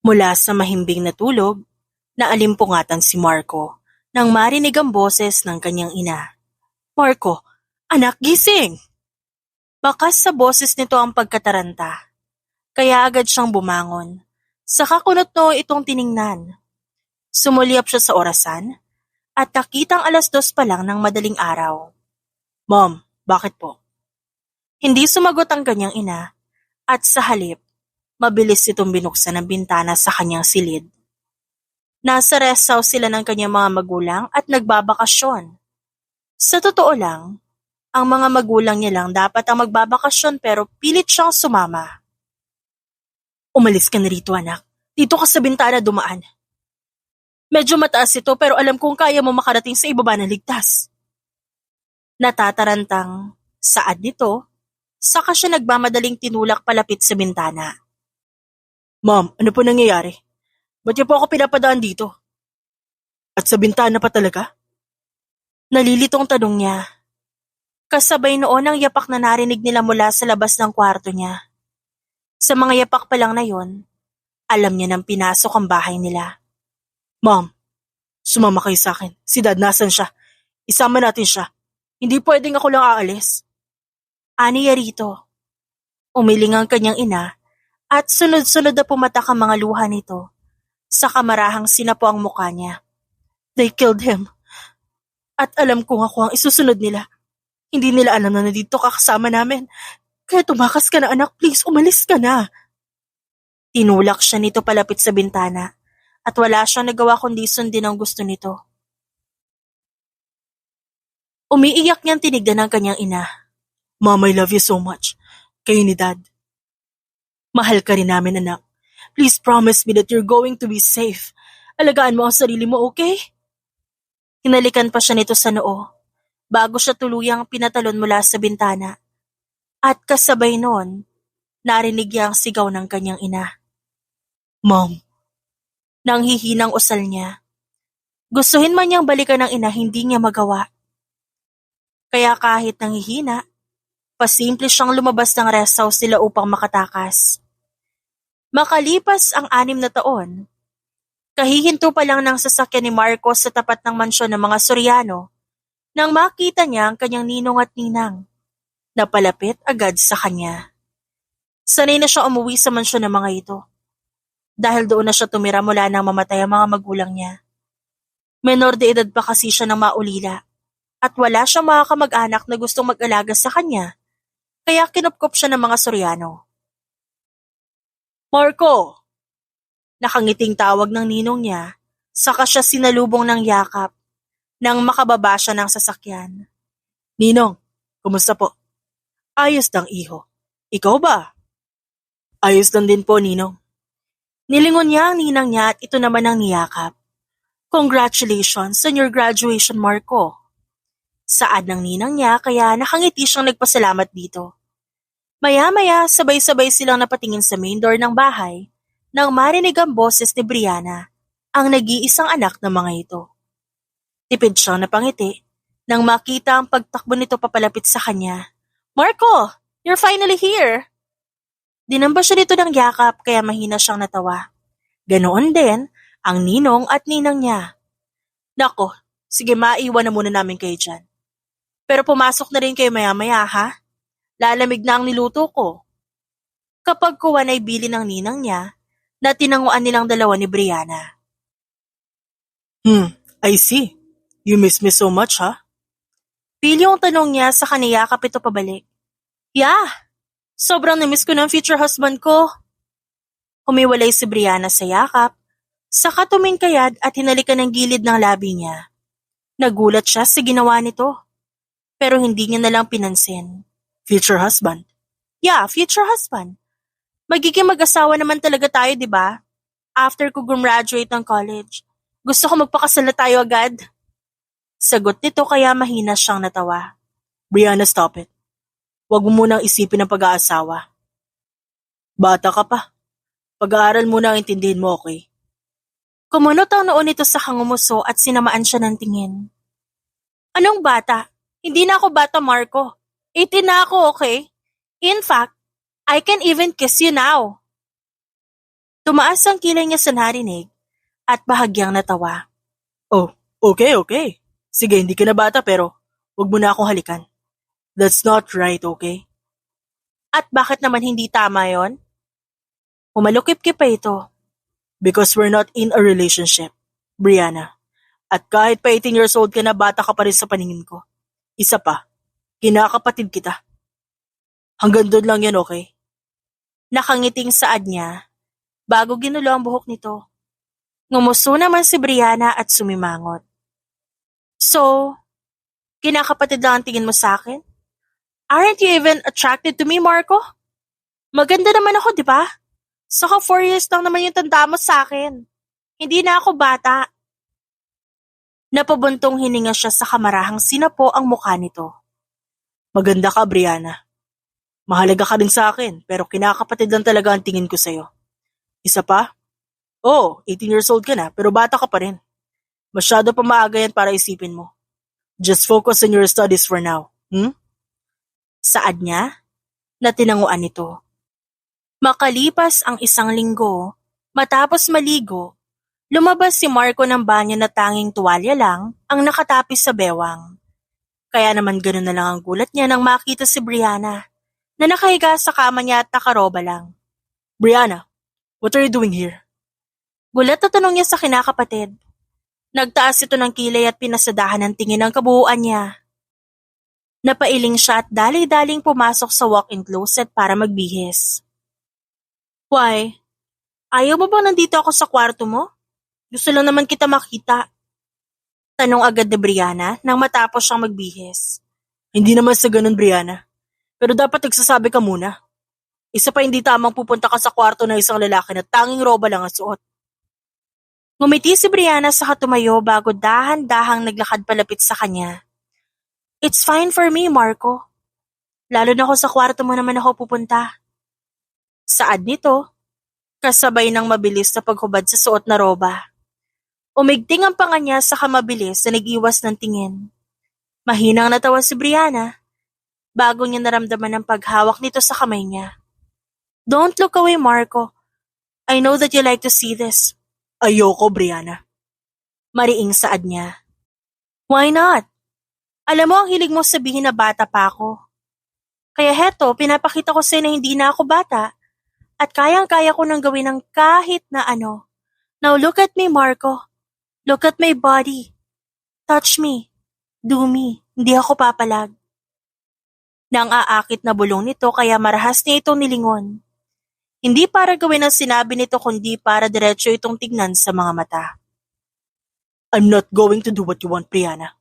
Mula sa mahimbing na tulog, naalimpungatan si Marco nang marinig ang boses ng kanyang ina. Marco, anak, gising! Bakas sa boses nito ang pagkataranta, kaya agad siyang bumangon. Saka kunot no itong tiningnan. Sumulyap siya sa orasan at nakitang 2:00 pa lang ng madaling araw. Mom, bakit po? Hindi sumagot ang kanyang ina at sa halip, mabilis itong binuksan ang bintana sa kanyang silid. Nasa rest house sila ng kanyang mga magulang at nagbabakasyon. Sa totoo lang, ang mga magulang niya lang dapat ang magbabakasyon pero pilit siyang sumama. Umalis ka na rito, anak. Dito ka sa bintana dumaan. Medyo mataas ito pero alam kong kaya mo makarating sa ibaba na ligtas. Natatarantang saad nito, saka siya nagmamadaling tinulak palapit sa bintana. Ma'am, ano po nangyayari? Ba't niyo po ako pinapadaan dito? At sa bintana pa talaga? Nalilitong tanong niya. Kasabay noon ang yapak na narinig nila mula sa labas ng kwarto niya. Sa mga yapak pa lang na yon, alam niya nang pinasok ang bahay nila. Ma'am, sumama kayo sa akin. Si Dad, nasan siya? Isama natin siya. Hindi pwedeng ako lang aalis. Aniya rito. Umiling ang kanyang ina at sunod-sunod na pumatak ang mga luha nito. Sa kamarahang sinapo ang mukha niya. They killed him. At alam kong ako ang isusunod nila. Hindi nila alam na nandito ka kasama namin. Kaya tumakas ka na anak, please, umalis ka na. Tinulak siya nito palapit sa bintana at wala siyang nagawa kundi sundin ang gusto nito. Umiiyak niyang tinignan ng kanyang ina. Mom, I love you so much. Kayo ni Dad. Mahal ka rin namin, anak. Please promise me that you're going to be safe. Alagaan mo ang sarili mo, okay? Hinalikan pa siya nito sa noo bago siya tuluyang pinatalon mula sa bintana. At kasabay noon, narinig niya ang sigaw ng kanyang ina. Mom. Nang hihinang usal niya. Gustuhin man niyang balikan ng ina, hindi niya magawa. Kaya kahit nanghihina, pasimple siyang lumabas ng rest house nila upang makatakas. Makalipas ang 6 na taon, kahihinto pa lang ng sasakyan ni Marcos sa tapat ng mansyon ng mga Soriano nang makita niya ang kanyang ninong at ninang. Napalapit agad sa kanya. Sanay na siya umuwi sa mansyon ng mga ito. Dahil doon na siya tumira mula nang mamatay ang mga magulang niya. Menor de edad pa kasi siya ng maulila at wala siyang mga kamag-anak na gustong mag-alaga sa kanya, kaya kinupkop siya ng mga Soriano. Marco! Nakangiting tawag ng ninong niya, saka siya sinalubong ng yakap nang makababa siya ng sasakyan. Ninong, kumusta po? Ayos lang, iho. Ikaw ba? Ayos lang din po, Ninong. Nilingon niya ang ninang niya at ito naman ang niyakap. Congratulations on your graduation, Marco. Saad ng ninang niya kaya nakangiti siyang nagpasalamat dito. Maya-maya sabay-sabay silang napatingin sa main door ng bahay nang marinig ang boses ni Brianna, ang nag-iisang anak ng mga ito. Tipid siyang napangiti nang makita ang pagtakbo nito papalapit sa kanya. Marco, you're finally here! Dinamba siya dito ng yakap kaya mahina siyang natawa. Ganoon din ang ninong at ninang niya. Nako, sige maiwan na muna namin kayo dyan. Pero pumasok na rin kayo maya-maya ha? Lalamig na ang niluto ko. Kapag kuwan ay bili ng ninang niya, na tinanguan nilang dalawa ni Brianna. I see. You miss me so much ha? Pili yung tanong niya sa kaniyakap ito pabalik. Yeah, sobrang namiss ko ng future husband ko. Humiwalay si Brianna sa yakap, saka tumingkayad at hinalikan ng gilid ng labi niya. Nagulat siya sa ginawa nito. Pero hindi niya nalang pinansin. Future husband? Yeah, future husband. Magiging mag-asawa naman talaga tayo, di ba? After ko gumraduate ng college, gusto ko magpakasal na tayo agad. Sagot nito kaya mahina siyang natawa. Brianna, stop it. Huwag mo munang isipin ang pag-aasawa. Bata ka pa. Pag-aaral muna ang intindihin mo, okay? Kumunot ang noon nito sa kangumuso at sinamaan siya ng tingin. Anong bata? Hindi na ako bata, Marco. 18 na ako, okay? In fact, I can even kiss you now. Tumaas ang kilay niya sa narinig at bahagyang natawa. Oh, okay. Sige, hindi ka na bata pero huwag mo na akong halikan. That's not right, okay? At bakit naman hindi tama yon? Humalukip-kip pa ito. Because we're not in a relationship, Brianna. At kahit pa 18 years old ka na, bata ka pa rin sa paningin ko. Isa pa, kinakapatid kita. Hanggang doon lang yan, okay? Nakangiting saad niya bago ginulo ang buhok nito. Ngumusto naman si Brianna at sumimangot. So, kinakapatid lang ang tingin mo sa akin? Aren't you even attracted to me, Marco? Maganda naman ako, di ba? Saka 4 years lang naman yung tanda mo sa akin. Hindi na ako bata. Napabuntong hininga siya sa kamarahang sinapo ang mukha nito. Maganda ka, Brianna. Mahalaga ka din sa akin, pero kinakapatid lang talaga ang tingin ko sa'yo. Isa pa? Oo, 18 years old ka na, pero bata ka pa rin. Masyado pa maaga yan para isipin mo. Just focus on your studies for now. Saad niya na tinanguan nito. Makalipas ang 1 linggo, matapos maligo, lumabas si Marco ng banyo na tanging tuwalya lang ang nakatapis sa bewang. Kaya naman gano'n na lang ang gulat niya nang makita si Brianna na nakahiga sa kama niya at nakaroba lang. Brianna, what are you doing here? Gulat na tanong niya sa kinakapatid. Nagtaas ito ng kilay at pinasadahan ng tingin ng kabuuan niya. Napailing siya at dali-daling pumasok sa walk-in closet para magbihis. Why? Ayaw mo bang nandito ako sa kwarto mo? Gusto lang naman kita makita. Tanong agad ni Brianna nang matapos siyang magbihis. Hindi naman sa ganun, Brianna. Pero dapat nagsasabi ka muna. Isa pa hindi tamang pupunta ka sa kwarto ng isang lalaki na tanging roba lang ang suot. Ngumiti si Brianna sa katumayo bago dahan-dahang naglakad palapit sa kanya. It's fine for me, Marco. Lalo na ako sa kwarto mo naman ako pupunta. Saad nito, kasabay ng mabilis na paghubad sa suot na roba. Umigting ang panga niya sa kamabilis na nag-iwas ng tingin. Mahinang natawa si Brianna bago niya naramdaman ang paghawak nito sa kamay niya. Don't look away, Marco. I know that you like to see this. Ayoko, Brianna. Mariing saad niya. Why not? Alam mo ang hilig mo sabihin na bata pa ako. Kaya heto, pinapakita ko sa'yo na hindi na ako bata at kayang-kaya ko nang gawin ng kahit na ano. Now look at me, Marco. Look at my body. Touch me. Do me. Hindi ako papalag. Nang aakit na bulong nito kaya marahas niya itong nilingon. Hindi para gawin ang sinabi nito kundi para diretso itong tignan sa mga mata. I'm not going to do what you want, Brianna.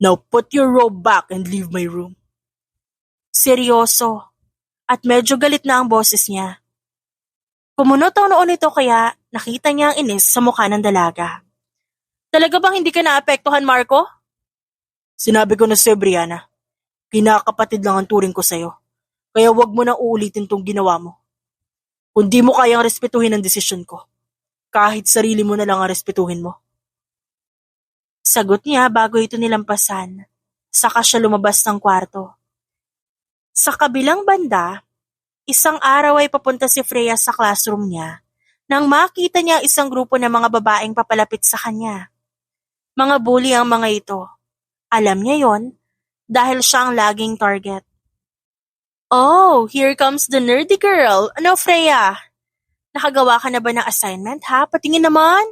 Now put your robe back and leave my room. Seryoso. At medyo galit na ang boses niya. Kumunot ang noon nito kaya nakita niya ang inis sa mukha ng dalaga. Talaga bang hindi ka naapektuhan, Marco? Sinabi ko na sa'yo, Brianna. Kinakapatid lang ang turing ko sa'yo. Kaya wag mo nang uulitin tong ginawa mo. Kung di mo kayang respetuhin ang desisyon ko, kahit sarili mo na lang ang respetuhin mo. Sagot niya bago ito nilampasan. Saka siya lumabas ng kwarto. Sa kabilang banda, isang araw ay papunta si Freya sa classroom niya nang makita niya isang grupo ng mga babaeng papalapit sa kanya. Mga bully ang mga ito. Alam niya yon dahil siya ang laging target. Oh, here comes the nerdy girl. Ano, Freya? Nakagawa ka na ba ng assignment, ha? Patingin naman.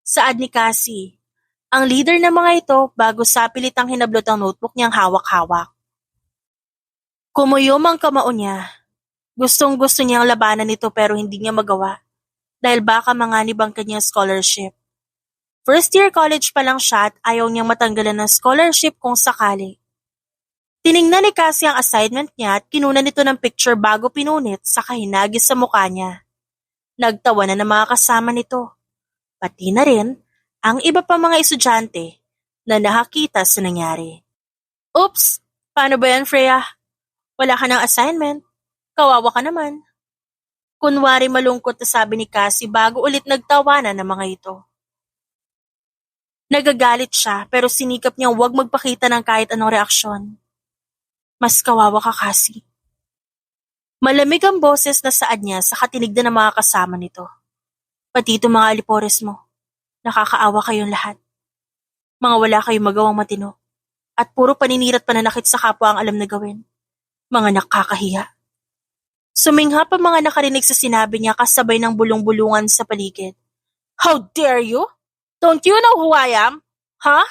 Saad ni Cassie, ang leader ng mga ito bago sapilitang hinablot ang notebook niyang hawak-hawak. Kumuyom ang kamao niya. Gustong-gusto niyang labanan ito pero hindi niya magawa dahil baka manganib ang kanyang scholarship. First year college pa lang siya at ayaw niyang matanggalan ng scholarship kung sakali. Tiningnan ni Cassie ang assignment niya at kinunan nito ng picture bago pinunit sa kahinagis sa mukha niya. Nagtawa na ng mga kasama nito. Pati na rin ang iba pa mga estudyante na nakakita sa nangyari. Oops! Paano ba yan, Freya? Wala ka ng assignment. Kawawa ka naman. Kunwari malungkot na sabi ni Cassie bago ulit nagtawanan ng mga ito. Nagagalit siya pero sinikap niyang huwag magpakita ng kahit anong reaksyon. Mas kawawa ka, Cassie. Malamig ang boses na saad niya sa katinig na ng mga kasama nito. Pati ito mga alipores mo. Nakakaawa kayong lahat. Mga wala kayong magawang matino. At puro paninira't pananakit sa kapwa ang alam na gawin. Mga nakakahiya. Sumingha pa mga nakarinig sa sinabi niya kasabay ng bulong-bulungan sa paligid. How dare you? Don't you know who I am? Huh?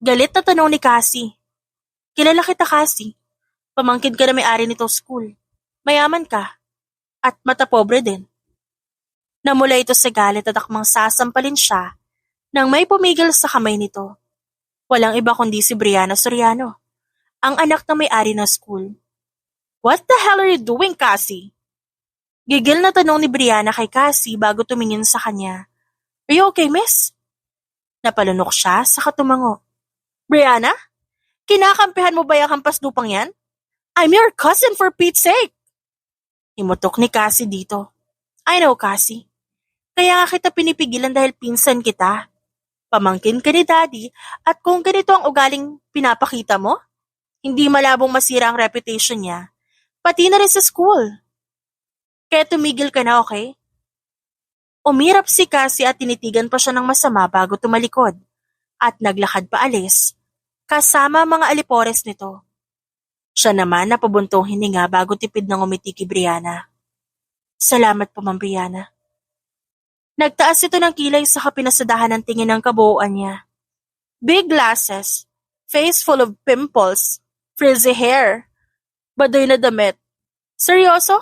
Galit na tanong ni Cassie. Kilala kita, Cassie. Pamangkin ka na may-ari nitong school. Mayaman ka. At matapobre din. Namula ito sa galit at akmang sasampalin siya nang may pumigil sa kamay nito. Walang iba kundi si Brianna Soriano, ang anak na may-ari ng school. What the hell are you doing, Cassie? Gigil na tanong ni Brianna kay Cassie bago tumingin sa kanya. Are you okay, miss? Napalunok siya sa katumango. Brianna? Kinakampihan mo ba yung hampas lupang yan? I'm your cousin for Pete's sake! Imutok ni Cassie dito. I know, Cassie. Kaya nga kita pinipigilan dahil pinsan kita. Pamangkin ka ni Daddy at kung ganito ang ugaling pinapakita mo, hindi malabong masira ang reputation niya, pati na rin sa school. Kaya tumigil ka na, okay? Umirap si Cassie at tinitigan pa siya ng masama bago tumalikod at naglakad pa alis, kasama mga alipores nito. Siya naman napabuntong hininga bago tipid ng umiti kay Brianna. Salamat po, Ma'am Brianna. Nagtaas ito ng kilay sa kapinasadahan ng tingin ng kabuuan niya. Big glasses, face full of pimples, frizzy hair, badoy na damit. Seryoso?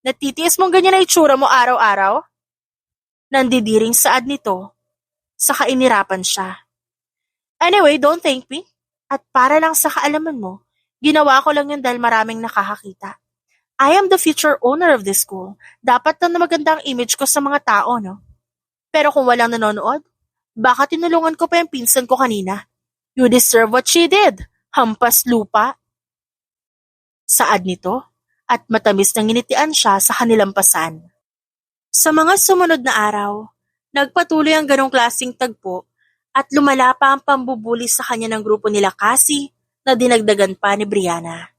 Natitiis mong ganyan na itsura mo araw-araw? Nandidiring saad nito, saka inirapan siya. Anyway, don't thank me. At para lang sa kaalaman mo, ginawa ko lang yun dahil maraming nakakakita. I am the future owner of this school. Dapat na maganda ang image ko sa mga tao, no? Pero kung walang nanonood, baka tinulungan ko pa yung pinsan ko kanina. You deserve what she did. Hampas lupa. Saad nito, at matamis nang nginitian siya sa kanilampasan. Sa mga sumunod na araw, nagpatuloy ang ganong klaseng tagpo at lumala pa ang pambubuli sa kanya ng grupo nila Cassie na dinagdagan pa ni Brianna.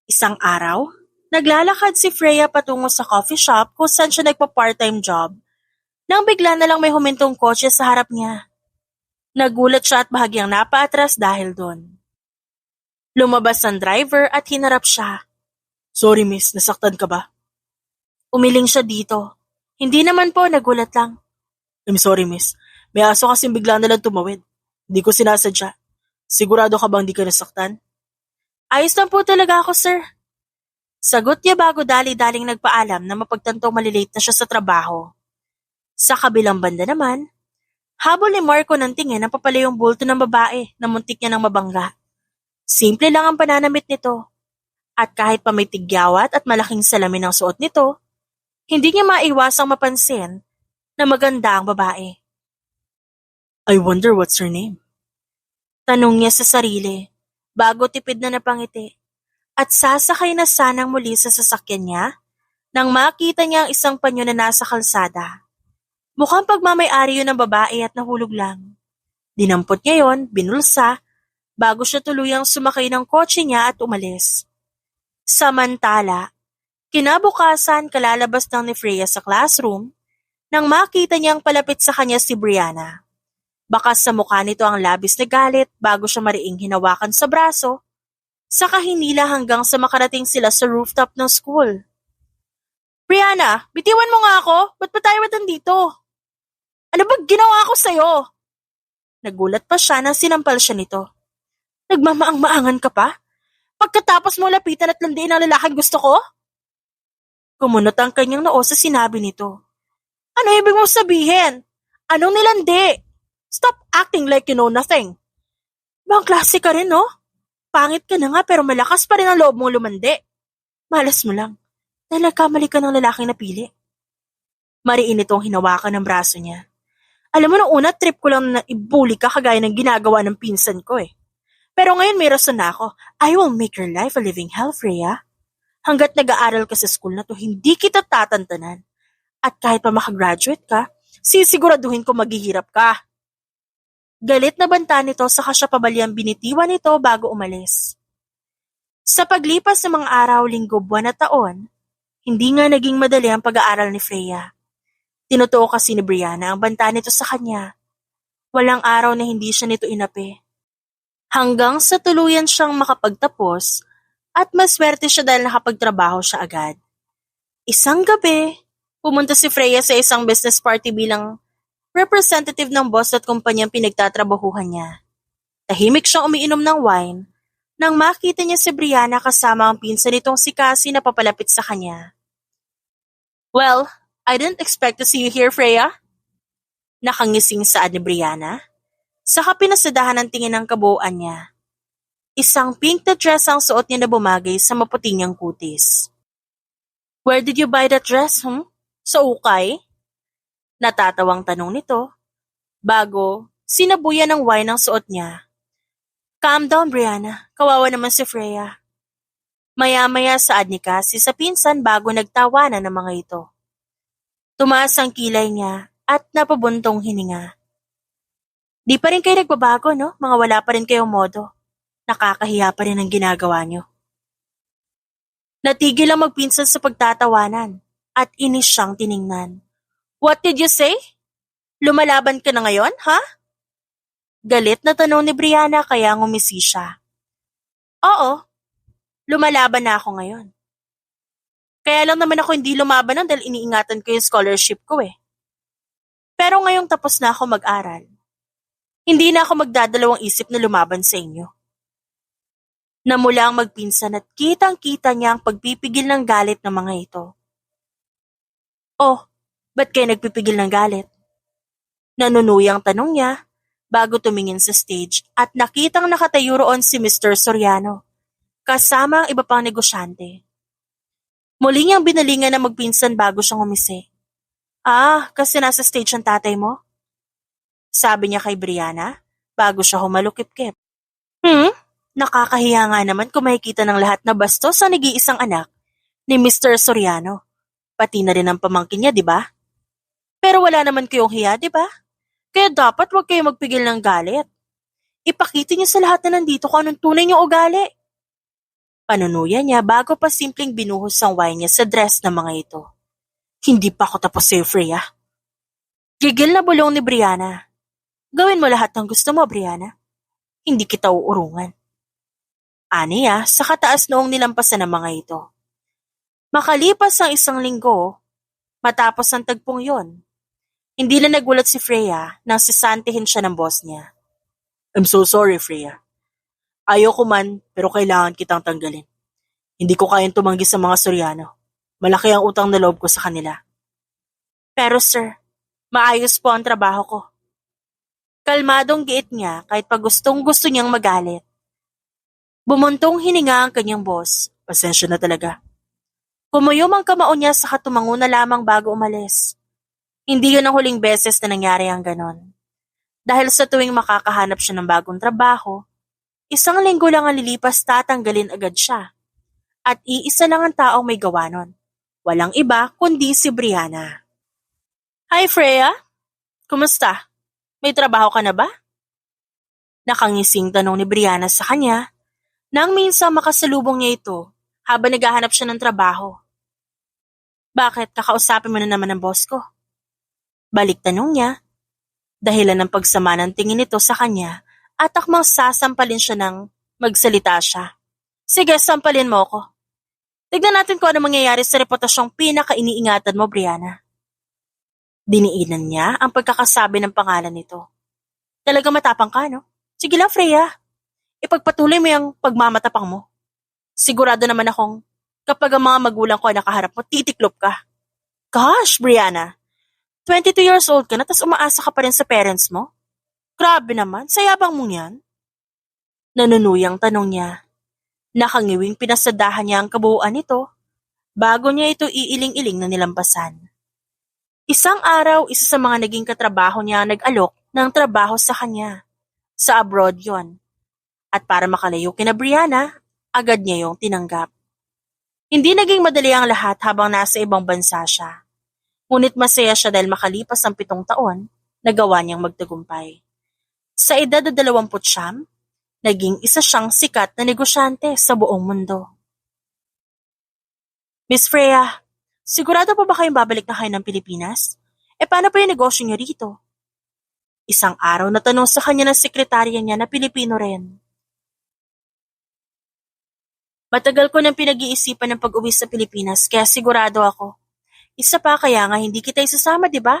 Isang araw, naglalakad si Freya patungo sa coffee shop kung saan siya nagpa-part-time job nang bigla na lang may humintong kotse sa harap niya. Nagulat siya at bahagyang napaatras dahil doon. Lumabas ang driver at hinarap siya. Sorry miss, nasaktan ka ba? Umiling siya dito. Hindi naman po, nagulat lang. I'm sorry miss, may aso kasing bigla na lang tumawid. Hindi ko sinasadya. Sigurado ka bang di ka nasaktan? Ayos lang po talaga ako, sir. Sagot niya bago dali-daling nagpaalam na mapagtantong malilate na siya sa trabaho. Sa kabilang banda naman, habol ni Marco ng tingin ang papalayong bulto ng babae na muntik niya ng mabangga. Simple lang ang pananamit nito. At kahit pa may tigyawat at malaking salamin ang suot nito, hindi niya maiwasang mapansin na maganda ang babae. I wonder what's her name? Tanong niya sa sarili bago tipid na napangiti. At sasakay na sanang muli sa sasakyan niya nang makita niya ang isang panyo na nasa kalsada. Mukhang pagmamay-ari yun ng babae at nahulog lang. Dinampot niya yon, binulsa, bago siya tuluyang sumakay ng kotse niya at umalis. Samantala, kinabukasan kalalabas ng ni Freya sa classroom nang makita niyang palapit sa kanya si Brianna. Bakas sa mukha nito ang labis na galit bago siya mariing hinawakan sa braso, saka hinila hanggang sa makarating sila sa rooftop ng school. Brianna, bitiwan mo nga ako. Ba't pa tayo dito? Ano ba ginawa ko sa'yo? Nagulat pa siya nang sinampal siya nito. Nagmamaang-maangan ka pa? Pagkatapos mo lapitan at landiin ang lalaking gusto ko? Kumunot ang kanyang noo sa sinabi nito. Ano ibig mong sabihin? Anong nilandi? Stop acting like you know nothing. Bang klase ka rin, no? Pangit ka na nga pero malakas pa rin ang loob mong lumandi. Malas mo lang. Dahil nagkamali ka ng lalaking napili. Mariin itong hinawakan ng braso niya. Alam mo, nung una trip ko lang na ibuli ka kagaya ng ginagawa ng pinsan ko eh. Pero ngayon may rason na ako. I will make your life a living hell, Freya. Hanggat nag-aaral ka sa school na to, hindi kita tatantanan. At kahit pa makagraduate ka, sisiguraduhin ko maghihirap ka. Galit na banta nito saka siya pabalyang binitiwan nito bago umalis. Sa paglipas ng mga araw, linggo, buwan at taon, hindi nga naging madali ang pag-aaral ni Freya. Tinutuo kasi ni Brianna ang banta nito sa kanya. Walang araw na hindi siya nito inapi. Hanggang sa tuluyan siyang makapagtapos at maswerte siya dahil nakapagtrabaho siya agad. Isang gabi, pumunta si Freya sa isang business party bilang representative ng boss at kumpanyang pinagtatrabahuhan niya. Tahimik siyang umiinom ng wine nang makita niya si Brianna kasama ang pinsan nitong si Cassie na papalapit sa kanya. "Well, I didn't expect to see you here, Freya." Nakangising saad ni Brianna. Saka pinasadahan ang tingin ng kabuuan niya. Isang pink na dress ang suot niya na bumagay sa maputi niyang kutis. "Where did you buy that dress, Sa ukay?" Natatawang tanong nito, bago sinabuyan ng wine ang suot niya. "Calm down, Brianna. Kawawa naman si Freya." Maya-maya saad ni Cassie sa pinsan bago nagtawanan ng mga ito. Tumaas ang kilay niya at napabuntong hininga. "Di pa rin kayo nagbabago, no? Mga wala pa rin kayong modo. Nakakahiya pa rin ang ginagawa niyo." Natigil ang magpinsan sa pagtatawanan at inis siyang tiningnan. "What did you say? Lumalaban ka na ngayon, ha?" Galit na tanong ni Brianna kaya ngumisi siya. "Oo, lumalaban na ako ngayon. Kaya lang naman ako hindi lumaban nun dahil iniingatan ko yung scholarship ko eh. Pero ngayong tapos na ako mag-aral, hindi na ako magdadalawang isip na lumaban sa inyo." Namula ang magpinsan at kitang-kita niya ang pagpipigil ng galit ng mga ito. "Oh, ba't kayo nagpipigil ng galit?" Nanunuyang tanong niya bago tumingin sa stage at nakitang nakatayo roon si Mr. Soriano, kasama ang iba pang negosyante. Muli niyang binalingan na magpinsan bago siyang umisi. Kasi nasa stage ang tatay mo?" Sabi niya kay Brianna bago siya humalukip-kip. Nakakahiya nga naman kung makikita ng lahat na bastos ang nag-iisang anak ni Mr. Soriano. Pati na rin ang pamangkin niya, di ba? Pero wala naman kayong hiya, di ba? Kaya dapat huwag kayo magpigil ng galit. Ipakita niyo sa lahat na nandito kung anong tunay niyong ugali. Panunuya niya bago pa simpleng binuhos ang wine niya sa dress ng mga ito. "Hindi pa ako tapos sa'yo, Freya." Gigil na bulong ni Brianna. "Gawin mo lahat ng gusto mo, Brianna. Hindi kita uurungan." Aniya sa kataas noong nilampasan ng mga ito. Makalipas ang isang linggo, matapos ang tagpong yon, hindi na nagulat si Freya nang sisantihin siya ng boss niya. "I'm so sorry, Freya. Ayoko man, pero kailangan kitang tanggalin. Hindi ko kayang tumanggi sa mga Soriano. Malaki ang utang na loob ko sa kanila." "Pero sir, maayos po ang trabaho ko." Kalmadong giit niya kahit pa gustong-gusto niyang magalit. Bumuntong hininga ang kanyang boss. Pasensya na talaga. Kumuyom ang kamao niya sa tumango na lamang bago umalis. Hindi yun ang huling beses na nangyari ang ganon. Dahil sa tuwing makakahanap siya ng bagong trabaho, isang linggo lang ang lilipas tatanggalin agad siya. At iisa lang ang taong may gawa nun. Walang iba kundi si Brianna. "Hi Freya, kumusta? May trabaho ka na ba?" Nakangising tanong ni Brianna sa kanya nang minsan makasalubong niya ito habang naghahanap siya ng trabaho. "Bakit, kakausapin mo na naman ang boss ko?" Balik tanong niya, dahilan ng pagsama ng tingin nito sa kanya at akmang sasampalin siya nang magsalita siya. "Sige, sampalin mo ako. Tignan natin kung ano mangyayari sa reputasyong pinaka-iniingatan mo, Brianna." Diniinan niya ang pagkakasabi ng pangalan nito. "Talaga matapang ka, no? Sige lang, Freya. Ipagpatuloy mo yung pagmamatapang mo. Sigurado naman akong kapag ang mga magulang ko ay nakaharap mo, titiklop ka." "Gosh, Brianna, 22 years old ka na tas umaasa ka pa rin sa parents mo? Grabe naman, sayabang mong yan." Nanunuyang tanong niya. Nakangiwing pinasadahan niya ang kabuuan nito bago niya ito iiling-iling na nilampasan. Isang araw, isa sa mga naging katrabaho niya nag-alok ng trabaho sa kanya. Sa abroad yon. At para makalayo kina Brianna, agad niya yung tinanggap. Hindi naging madali ang lahat habang nasa ibang bansa siya. Ngunit masaya siya dahil makalipas ang 7 taon, nagawa niyang magtagumpay. Sa edad na 29, Naging isa siyang sikat na negosyante sa buong mundo. Miss Freya, sigurado pa ba kayong babalik na kayo ng Pilipinas? Paano pa yung negosyo niyo rito? Isang araw na tanong sa kanya ng sekretarya niya na Pilipino rin. Matagal ko nang pinag-iisipan ng pag-uwi sa Pilipinas kaya sigurado ako. Isa pa kaya nga hindi kita isasama, di ba?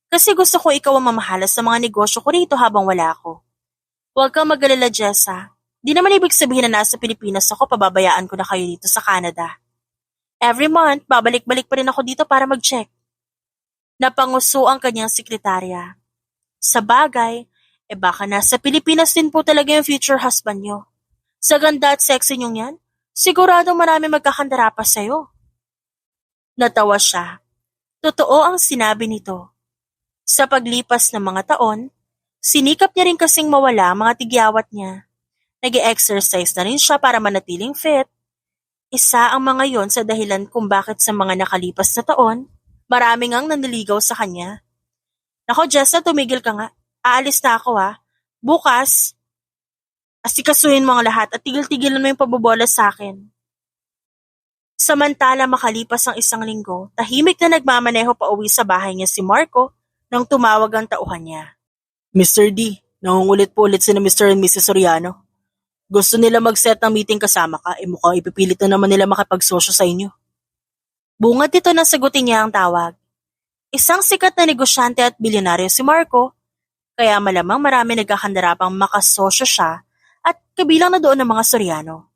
Kasi gusto ko ikaw ang mamahala sa mga negosyo ko rito habang wala ako. Huwag kang mag-alala, Jessa. Di naman ibig sabihin na nasa Pilipinas ako, pababayaan ko na kayo dito sa Canada. Every month, babalik-balik pa rin ako dito para mag-check. Napanguso ang kanyang sekretarya. Sa bagay, baka nasa Pilipinas din po talaga yung future husband nyo. Sa ganda at sexy nyong yan, sigurado marami magkakandara pa sa'yo. Natawa siya. Totoo ang sinabi nito. Sa paglipas ng mga taon, sinikap niya rin kasing mawala ang mga tigyawat niya. Nag-e-exercise na rin siya para manatiling fit. Isa ang mga yon sa dahilan kung bakit sa mga nakalipas na taon, maraming ang naniligaw sa kanya. Nako, Jessa, tumigil ka nga. Aalis na ako ha. Bukas, asikasuhin mo ang lahat at tigil-tigilan mo yung pabobola sa akin. Samantala makalipas ang isang linggo, tahimik na nagmamaneho pa uwi sa bahay niya si Marco nang tumawag ang tauhan niya. Mr. D, nangungulit po ulit sina Mr. and Mrs. Soriano. Gusto nila mag-set ng meeting kasama ka, mukhang ipipilit na naman nila makipagsosyo sa inyo. Bungad dito na sagutin niya ang tawag. Isang sikat na negosyante at bilyonaryo si Marco, kaya malamang marami nagkakandara pang makasosyo siya at kabilang na doon ng mga Soriano.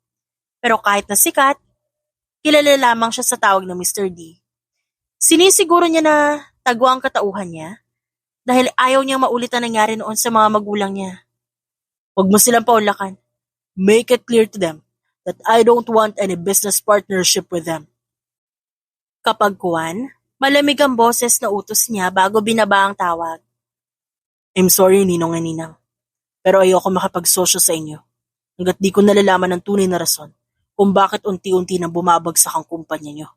Pero kahit na sikat, kilala lamang siya sa tawag ng Mr. D. Sinisiguro niya na tago ang katauhan niya dahil ayaw niyang maulit ang nangyari noon sa mga magulang niya. Huwag mo silang paunlakan. Make it clear to them that I don't want any business partnership with them. Kapag kuwan, malamig ang boses na utos niya bago binaba ang tawag. I'm sorry, Ninong and Ninang. Pero ayoko makapagsosyo sa inyo hanggat di ko nalalaman ang tunay na rason kung bakit unti-unti nang bumabagsak ang kumpanya niyo.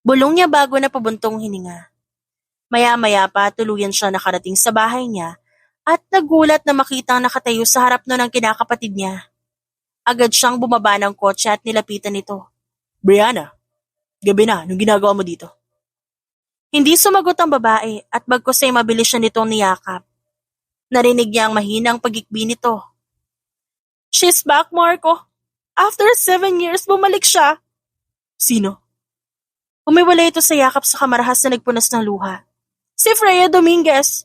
Bulong niya bago na pabuntong hininga. Maya-maya pa tuluyan siya nakarating sa bahay niya at nagulat na makitang nakatayo sa harap nun ng kinakapatid niya. Agad siyang bumaba ng kotse at nilapitan nito. Brianna, gabi na, anong ginagawa mo dito? Hindi sumagot ang babae at bagkus ay mabilis siya nitong niyakap. Narinig niya ang mahinang pagikbi nito. She's back, Marco. After 7 years, bumalik siya. Sino? Umiwala ito sa yakap sa kamarahas na nagpunas ng luha. Si Freya Dominguez.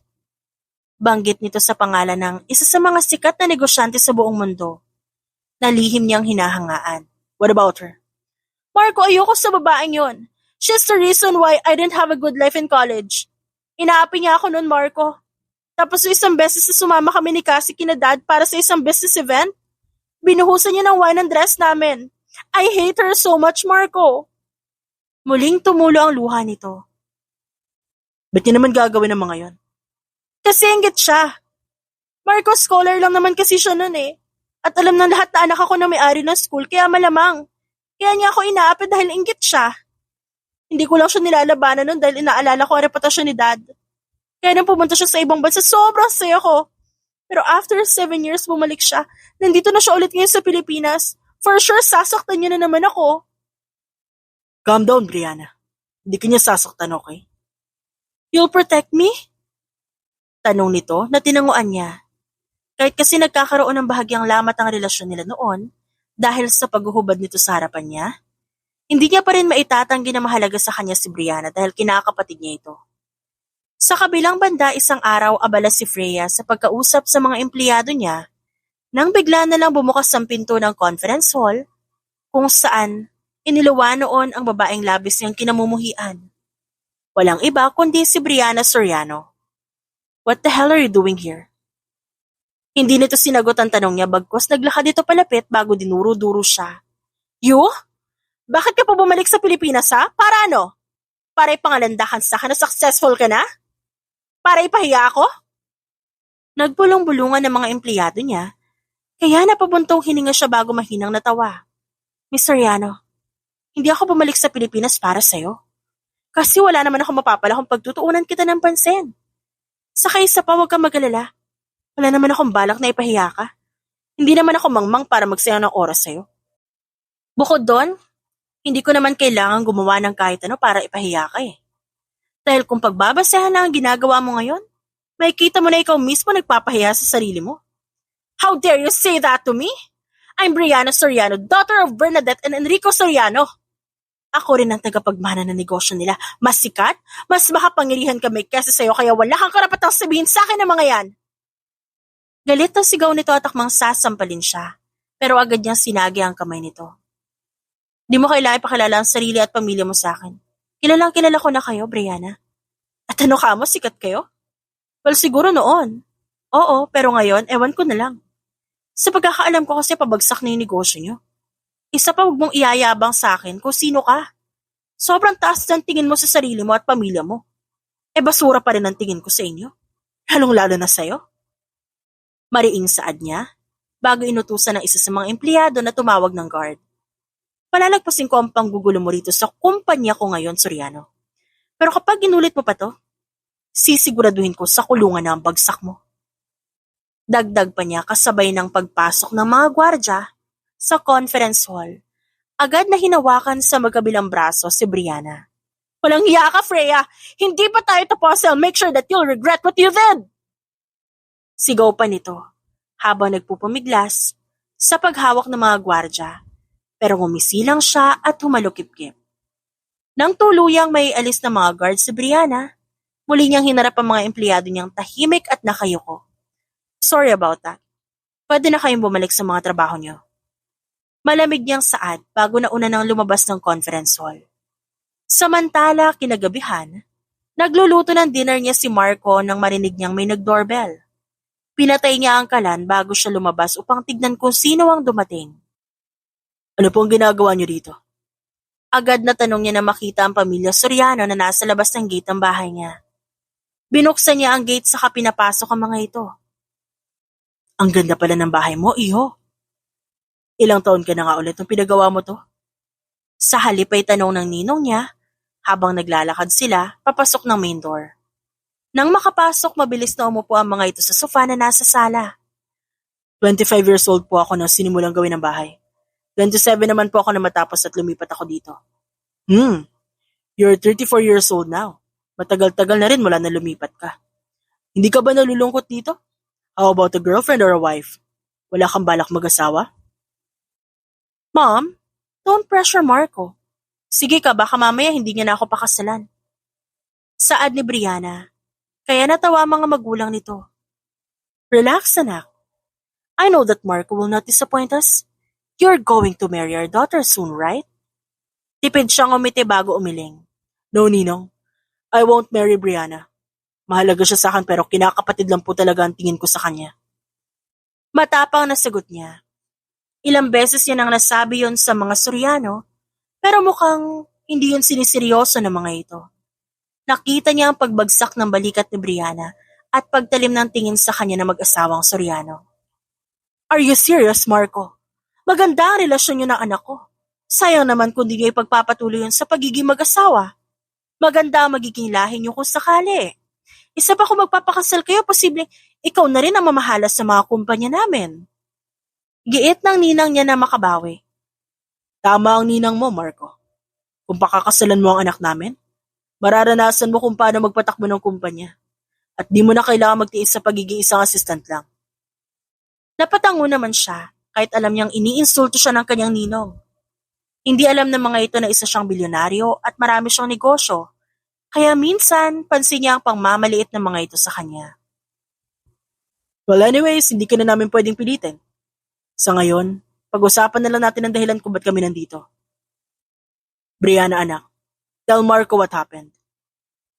Banggit nito sa pangalan ng isa sa mga sikat na negosyante sa buong mundo. Nalihim niyang hinahangaan. What about her? Marco, ayoko sa babaeng yon. She's the reason why I didn't have a good life in college. Inaapi niya ako noon, Marco. Tapos isang beses na sumama kami ni Cassie kina Dad para sa isang business event. Binuhusan niya ng wine and dress namin. I hate her so much, Marco. Muling tumulo ang luha nito. Ba't niya naman gagawin ang mga yon? Kasi inggit siya. Marco, scholar lang naman kasi siya noon eh. At alam ng lahat na anak ako na may-ari ng school, kaya malamang. Kaya niya ako inaapit dahil inggit siya. Hindi ko lang siya nilalabanan noon dahil inaalala ko ang reputasyon ni Dad. Kaya nang pumunta siya sa ibang bansa, sobrang saya ko. Pero after 7 years, bumalik siya. Nandito na siya ulit ngayon sa Pilipinas. For sure, sasaktan niya na naman ako. Calm down, Brianna. Hindi ka niya sasaktan, okay? You'll protect me? Tanong nito na tinanguan niya. Kahit kasi nagkakaroon ng bahagyang lamat ang relasyon nila noon, dahil sa paghuhubad nito sa harapan niya, hindi niya pa rin maitatanggi na mahalaga sa kanya si Brianna dahil kinakapatid niya ito. Sa kabilang banda, isang araw abala si Freya sa pagkausap sa mga empleyado niya nang bigla na lang bumukas ang pinto ng conference hall kung saan iniluwa noon ang babaeng labis niyang kinamumuhian. Walang iba kundi si Brianna Soriano. What the hell are you doing here? Hindi nito sinagot ang tanong niya bagkus naglakad ito palapit bago dinuro-duro siya. You? Bakit ka pa bumalik sa Pilipinas ha? Para ano? Para ipangalandakan sa akin na successful ka na? Para ipahiya ako? Nagbulong-bulungan ng mga empleyado niya, kaya napabuntong hininga siya bago mahinang natawa. Miss Soriano, hindi ako bumalik sa Pilipinas para sa'yo. Kasi wala naman ako mapapala kung pagtutuunan kita ng pansin. Saka isa pa, huwag kang mag-alala. Wala naman akong balak na ipahiya ka. Hindi naman ako mangmang para magsayang ng oras sa'yo. Bukod doon, hindi ko naman kailangan gumawa ng kahit ano para ipahiya ka eh. Dahil kung pagbabasehan lang ang ginagawa mo ngayon, makikita mo na ikaw mismo nagpapahiya sa sarili mo. How dare you say that to me? I'm Brianna Soriano, daughter of Bernadette and Enrico Soriano. Ako rin ang tagapagmana ng negosyo nila. Mas sikat, mas makapangyarihan kami kesa sa'yo kaya wala kang karapatang sabihin sa akin ng mga yan. Galit ang sigaw nito at akmang sasampalin siya, pero agad niyang sinagi ang kamay nito. Di mo kailangan ipakilala ang sarili at pamilya mo sa akin. Kilalang kilala ko na kayo, Brianna. At ano ka mo, sikat kayo? Well, siguro noon. Oo, pero ngayon, ewan ko na lang. Sa pagkakaalam ko kasi pabagsak na yung negosyo niyo. Isa pa huwag mong iyayabang sa akin kung sino ka. Sobrang taas ng tingin mo sa sarili mo at pamilya mo. Basura pa rin ang tingin ko sa inyo. Lalong-lalo na sa'yo. Mariing saad niya, bago inutusan ng isa sa mga empleyado na tumawag ng guard. Palalagpasin ko ang panggugulo mo rito sa kumpanya ko ngayon, Soriano. Pero kapag inulit mo pa to, sisiguraduhin ko sa kulungan na ang bagsak mo. Dagdag pa niya kasabay ng pagpasok ng mga gwardya sa conference hall. Agad na hinawakan sa magkabilang braso si Brianna. Walang hiya ka, Freya! Hindi pa tayo tapos, I'll make sure that you'll regret what you did! Sigaw pa nito habang nagpupumiglas sa paghawak ng mga gwardya, pero ngumisilang siya at humalukip-kip. Nang tuluyang may alis na mga guard si Brianna, muli niyang hinarap ang mga empleyado niyang tahimik at nakayuko. Sorry about that. Pwede na kayong bumalik sa mga trabaho niyo. Malamig niyang saad bago nauna nang lumabas ng conference hall. Samantala, kinagabihan, nagluluto ng dinner niya si Marco nang marinig niyang may nag-doorbell. Pinatay niya ang kalan bago siya lumabas upang tignan kung sino ang dumating. Ano pong ginagawa niyo dito? Agad na tanong niya na makita ang pamilya Soriano na nasa labas ng gate ng bahay niya. Binuksan niya ang gate saka pinapasok ang mga ito. Ang ganda pala ng bahay mo, iho. Ilang taon ka na nga ulit nung pinagawa mo to? Sa halip ay tanong ng ninong niya habang naglalakad sila papasok ng main door. Nang makapasok, mabilis na umupo ang mga ito sa sofa na nasa sala. 25 years old po ako nang sinimulang gawin ang bahay. 27 naman po ako na matapos at lumipat ako dito. You're 34 years old now. Matagal-tagal na rin mula na lumipat ka. Hindi ka ba nalulungkot dito? How about a girlfriend or a wife? Wala kang balak mag-asawa? Mom, don't pressure Marco. Sige ka, baka mamaya hindi niya na ako pakasalan. Saad ni Brianna, kaya natawa ang mga magulang nito. Relax, anak. I know that Marco will not disappoint us. You're going to marry our daughter soon, right? Tipid siyang umiti bago umiling. No, Ninong. I won't marry Brianna. Mahalaga siya sa akin pero kinakapatid lang po talaga ang tingin ko sa kanya. Matapang na sagot niya. Ilang beses niya nang nasabi yon sa mga Soriano, pero mukhang hindi yun siniseryoso ng mga ito. Nakita niya ang pagbagsak ng balikat ni Brianna at pagtalim ng tingin sa kanya na mag-asawang Soriano. Are you serious, Marco? Maganda ang relasyon niyo ng anak ko. Sayang naman kung di niyo ipagpapatuloy yun sa pagiging mag-asawa. Maganda ang magiging lahi niyo kung sakali. Isa pa kung magpapakasal kayo, posibleng ikaw na rin ang mamahala sa mga kumpanya namin. Giit ng ninang niya na makabawi. Tama ang ninang mo, Marco. Kung pakakasalan mo ang anak namin, mararanasan mo kung paano magpatakbo ng kumpanya. At di mo na kailangan magtiis sa pagiging isang assistant lang. Napatango naman siya, kahit alam niyang iniinsulto siya ng kanyang ninong. Hindi alam ng mga ito na isa siyang bilyonaryo at marami siyang negosyo, kaya minsan pansin niya ang pangmamaliit ng mga ito sa kanya. Well anyways, hindi ka na namin pwedeng pilitin. Sa ngayon, pag-usapan na lang natin ang dahilan kung ba't kami nandito. Brianna anak, tell Marco what happened.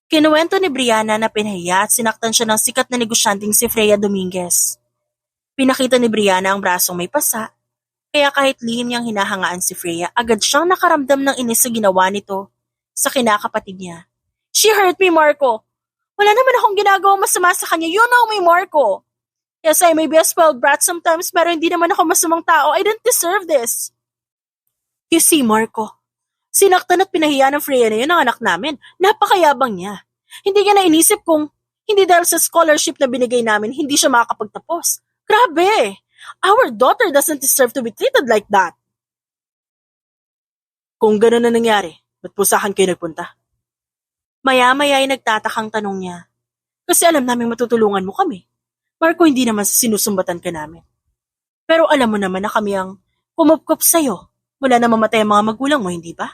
Kinuwento ni Brianna na pinahiya at sinaktan siya ng sikat na negosyanteng si Freya Dominguez. Pinakita ni Brianna ang brasong may pasa, kaya kahit lihim niyang hinahangaan si Freya, agad siyang nakaramdam ng inis sa ginawa nito sa kinakapatid niya. She hurt me, Marco. Wala naman akong ginagawang masama sa kanya. You know me, Marco. Yes, I may be a spoiled brat sometimes, pero hindi naman ako masamang tao. I didn't deserve this. You see, Marco, sinaktan at pinahiya ng Freya na yun ang anak namin. Napakayabang niya. Hindi niya na inisip kung hindi dahil sa scholarship na binigay namin, hindi siya makakapagtapos. Grabe! Our daughter doesn't deserve to be treated like that. Kung gano'n na nangyari, ba't po sa akin kayo nagpunta? Maya-maya ay nagtatakang tanong niya. Kasi alam namin matutulungan mo kami. Marco, hindi naman sa sinusumbatan ka namin. Pero alam mo naman na kami ang kumupkup sa'yo mula na mamatay ang mga magulang mo, hindi ba?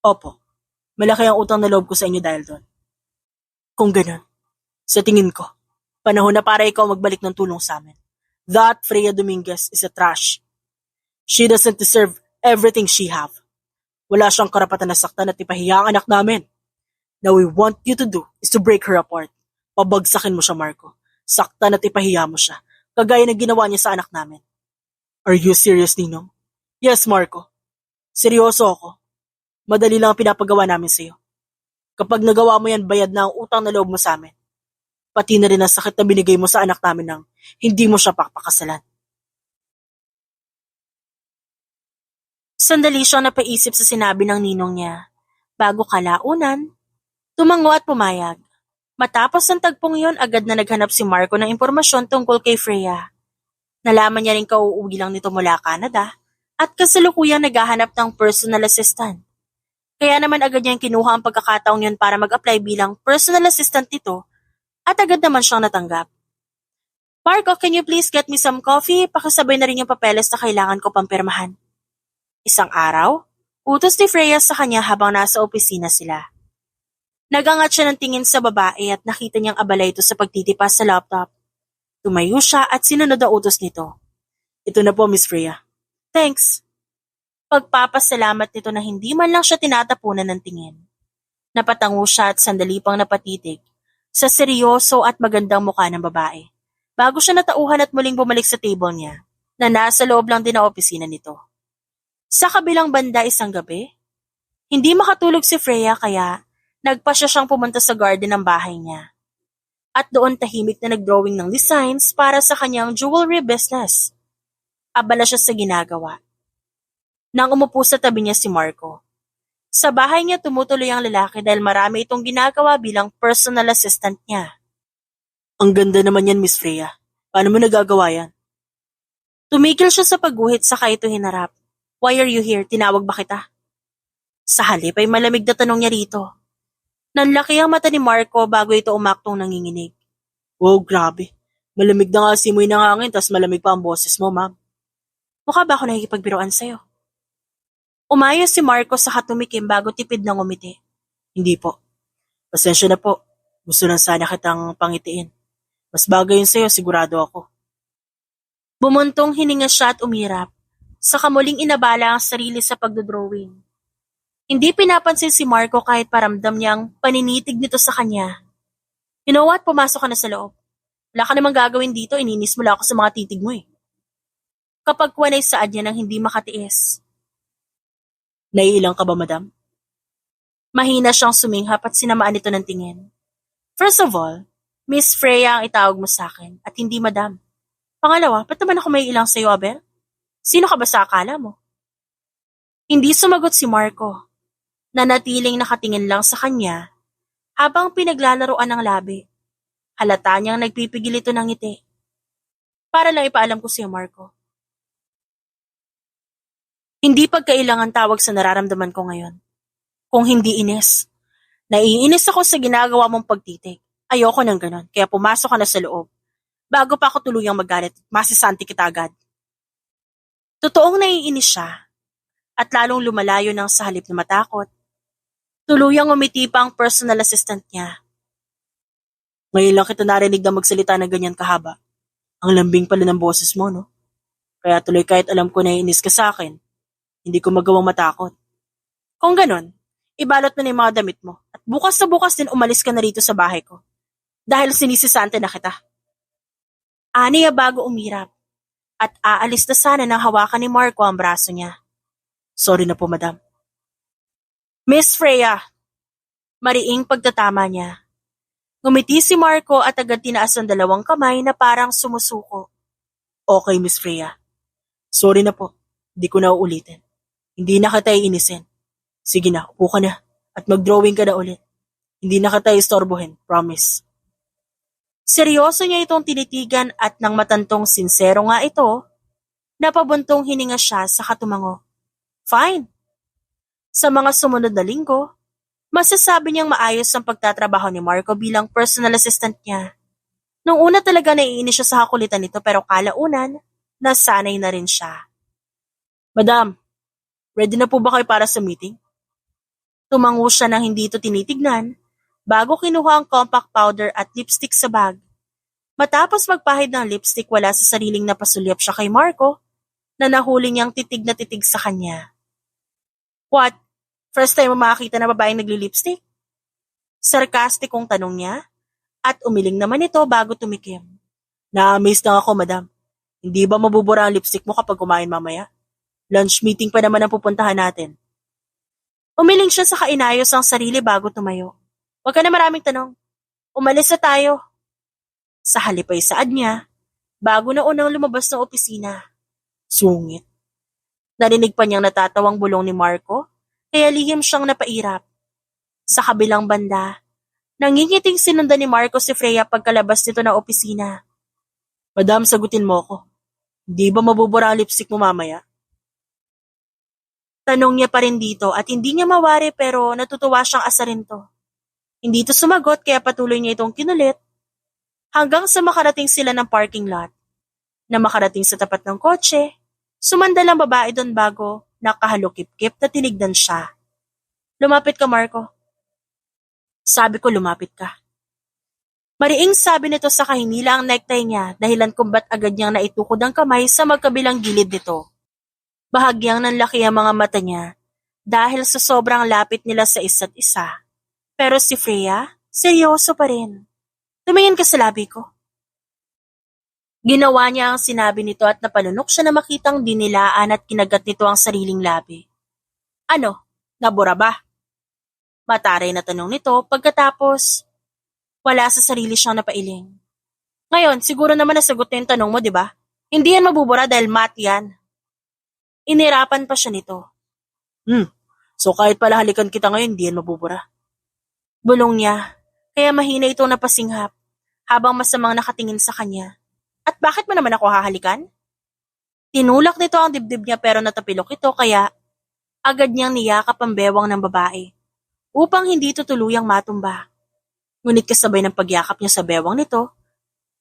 Opo, malaki ang utang na loob ko sa inyo dahil doon. Kung gano'n, sa tingin ko, panahon na para ikaw magbalik ng tulong sa amin. That Freya Dominguez is a trash. She doesn't deserve everything she have. Wala siyang karapatan na saktan at ipahiya ang anak namin. Now we want you to do is to break her apart. Pabagsakin mo siya, Marco. Saktan at ipahiya mo siya, kagaya ng ginawa niya sa anak namin. Are you serious, Ninong? Yes, Marco. Seryoso ako. Madali lang ang pinapagawa namin sa'yo. Kapag nagawa mo yan, bayad na ang utang na loob mo sa amin. Pati na rin ang sakit na binigay mo sa anak namin nang hindi mo siya papakasalan. Sandali siyang napaisip sa sinabi ng ninong niya. Bago kalaunan, tumango at pumayag. Matapos ang tagpong iyon, agad na naghanap si Marco ng impormasyon tungkol kay Freya. Nalaman niya rin kauuwi lang nito mula Canada at kasalukuyang naghahanap ng personal assistant. Kaya naman agad niyang kinuha ang pagkakataong yun para mag-apply bilang personal assistant nito at agad naman siyang natanggap. Marco, can you please get me some coffee? Pakisabay na rin yung papeles na kailangan ko pampirmahan. Isang araw, utos ni Freya sa kanya habang nasa opisina sila. Nagangat siya ng tingin sa babae at nakita niyang abala ito sa pagtitipas sa laptop. Tumayo siya at sinunod ang utos nito. Ito na po, Miss Freya. Thanks. Pagpapasalamat nito na hindi man lang siya tinatapunan ng tingin. Napatango siya at sandali pang napatitig sa seryoso at magandang mukha ng babae. Bago siya natauhan at muling bumalik sa table niya, na nasa loob lang din ang opisina nito. Sa kabilang banda isang gabi, hindi makatulog si Freya kaya nagpasya siyang pumunta sa garden ng bahay niya. At doon tahimik na nagdrawing ng designs para sa kanyang jewelry business. Abala siya sa ginagawa. Nang umupo sa tabi niya si Marco. Sa bahay niya tumutuloy ang lalaki dahil marami itong ginagawa bilang personal assistant niya. Ang ganda naman yan, Miss Freya. Paano mo nagagawa yan? Tumigil siya sa pagguhit saka ito hinarap. Why are you here? Tinawag ba kita? Sa halip ay malamig na tanong niya rito. Nanlaki ang mata ni Marco bago ito umaktong nanginginig. Wow, grabe. Malamig na nga simoy ng hangin tas malamig pa ang boses mo, ma'am. Mukha ba ako nakikipagbiruan sa'yo? Umayos si Marco sa katumikim bago tipid ng umiti. Hindi po. Pasensya na po. Gusto lang sana kitang pangitiin. Mas bagay yun sa'yo, sigurado ako. Bumuntong hininga siya at umirap. Saka muling inabala ang sarili sa pagdodrawing. Hindi pinapansin si Marco kahit paramdam niyang paninitig nito sa kanya. You know what? Pumasok ka na sa loob. Wala ka namang gagawin dito, ininis mo lang ako sa mga titig mo eh. Kapag kuwanay saad niya nang hindi makatiis. Naiilang ka ba, madam? Mahina siyang suminghap at sinamaan ito ng tingin. First of all, Miss Freya ang itawag mo sa akin at hindi madam. Pangalawa, ba't naman ako may ilang sa'yo, Abel? Sino ka ba sa akala mo? Hindi sumagot si Marco. Nanatiling nakatingin lang sa kanya habang pinaglalaroan ng labi. Halata niyang nagpipigil ito ng ngiti. Para lang ipaalam ko sa'yo, Marco. Hindi pagkailangan tawag sa nararamdaman ko ngayon. Kung hindi inis. Naiinis ako sa ginagawa mong pagtitig. Ayoko ng ganon, kaya pumasok ka na sa loob. Bago pa ako tuluyang magalit, masisanti kita agad. Totoong naiinis siya at lalong lumalayo ng sa halip na matakot. Tuluyang umiti pa ang personal assistant niya. Ngayon lang kita narinig na magsalita ng ganyan kahaba. Ang lambing pala ng boses mo, no? Kaya tuloy kahit alam ko naiinis ka sa akin, hindi ko magawang matakot. Kung ganon, ibalot mo na yung mga damit mo at bukas na bukas din umalis ka na rito sa bahay ko. Dahil sinisisante na kita. Aniya bago umirap at aalis na sana nang hawakan ni Marco ang braso niya. Sorry na po, madam. Miss Freya, mariing pagtatama niya. Ngumiti si Marco at agad tinaas ang dalawang kamay na parang sumusuko. Okay, Miss Freya. Sorry na po, di ko na uulitin. Hindi na kita iinisin. Sige na, upo ka na at mag-drawing ka na ulit. Hindi na kita istorbohin, promise. Seryoso niya itong tinitigan at nang matantong sinsero nga ito, napabuntong hininga siya sa katumango. Fine. Sa mga sumunod na linggo, masasabi niyang maayos ang pagtatrabaho ni Marco bilang personal assistant niya. Nung una talaga naiinis siya sa kakulitan nito pero kalaunan, nasanay na rin siya. Madam, ready na po ba kayo para sa meeting? Tumango siya nang hindi ito tinitignan bago kinuha ang compact powder at lipstick sa bag. Matapos magpahid ng lipstick wala sa sariling napasulyap siya kay Marco na nahuli niyang titig na titig sa kanya. What? First time mo makakita na babaeng nagli-lipstick? Sarkastikong tanong niya at umiling naman ito bago tumikim. Na-amaze lang ako, madam. Hindi ba mabubura ang lipstick mo kapag kumain mamaya? Lunch meeting pa naman ang pupuntahan natin. Umiling siya sa kainayos ang sarili bago tumayo. Huwag ka na maraming tanong. Umalis na tayo. Sa halip ay saad niya, bago na unang lumabas ng opisina. Sungit. Narinig pa niyang natatawang bulong ni Marco, kaya lihim siyang napairap. Sa kabilang banda, nangingiting sinundan ni Marco si Freya pagkalabas nito ng opisina. Madam, sagutin mo ko. Hindi ba mabubura ang lipstick mo mamaya? Tanong niya pa rin dito at hindi niya mawari pero natutuwa siyang asarin to. Hindi ito sumagot kaya patuloy niya itong kinulit hanggang sa makarating sila ng parking lot. Na makarating sa tapat ng kotse, sumandal ang babae doon bago nakahalukip-kip na tinignan siya. Lumapit ka, Marco. Sabi ko lumapit ka. Mariing sabi nito sa kahinila ang necktie niya dahilan kung ba't agad niyang naitukod ang kamay sa magkabilang gilid nito. Bahagyang nanlaki ang mga mata niya dahil sa sobrang lapit nila sa isa't isa. Pero si Freya, seryoso pa rin. Tumingin ka sa labi ko. Ginawa niya ang sinabi nito at napalunok siya na makitang dinilaan at kinagat nito ang sariling labi. Ano? Nabura ba? Mataray na tanong nito pagkatapos wala sa sarili siyang napailing. Ngayon, siguro naman nasagot na yung tanong mo, di ba? Hindi yan mabubura dahil matte yan. Inirapan pa siya nito. So kahit pala halikan kita ngayon, hindi yan mabubura. Bulong niya, kaya mahina itong napasinghap habang masamang nakatingin sa kanya. At bakit mo naman ako hahalikan? Tinulak nito ang dibdib niya pero natapilok ito kaya agad niyang niyakap ang bewang ng babae upang hindi ito tuluyang matumba. Ngunit kasabay ng pagyakap niya sa bewang nito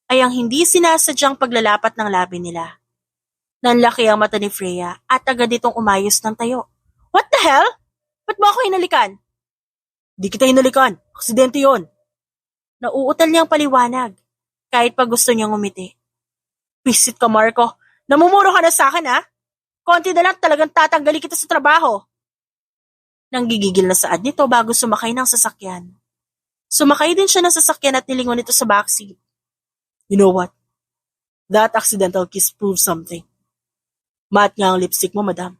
ay ang hindi sinasadyang paglalapat ng labi nila. Nanlaki ang mata ni Freya at agad itong umayos ng tayo. What the hell? Ba't mo ako hinalikan? Di kita hinalikan. Aksidente yon. Nauutal niyang paliwanag kahit pa gusto niyang umiti. Pisit ka, Marco. Namumuro ka na sa akin, ha? Konti na lang talagang tatanggalin kita sa trabaho. Nanggigigil na saad nito bago sumakay ng sasakyan. Sumakay din siya ng sasakyan at nilingon ito sa backseat. You know what? That accidental kiss proves something. Matte nga ang lipstick mo, madam.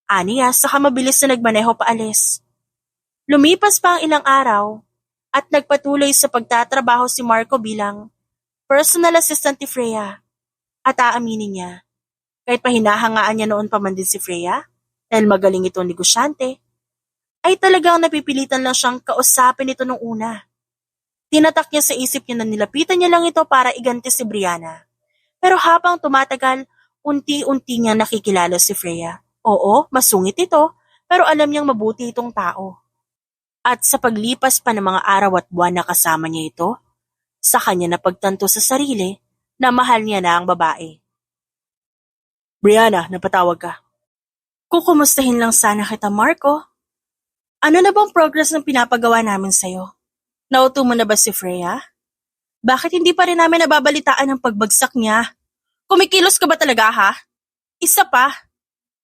Aniya, saka mabilis na nagmaneho paalis. Lumipas pa ang ilang araw at nagpatuloy sa pagtatrabaho si Marco bilang personal assistant ni Freya. At aaminin niya, kahit pa hinahangaan niya noon pa man din si Freya, dahil magaling itong negosyante, ay talagang napipilitan lang siyang kausapin ito nung una. Tinatak niya sa isip niya na nilapitan niya lang ito para iganti si Brianna. Pero habang tumatagal, unti-unti niyang nakikilala si Freya. Oo, masungit ito, pero alam niyang mabuti itong tao. At sa paglipas pa ng mga araw at buwan na kasama niya ito, sa kanya napagtanto sa sarili na mahal niya na ang babae. Brianna, napatawag ka. Kukumustahin lang sana kita, Marco. Ano na bang progress ng pinapagawa namin sa'yo? Nauto mo na ba si Freya? Bakit hindi pa rin namin nababalitaan ang pagbagsak niya? Kumikilos ka ba talaga, ha? Isa pa,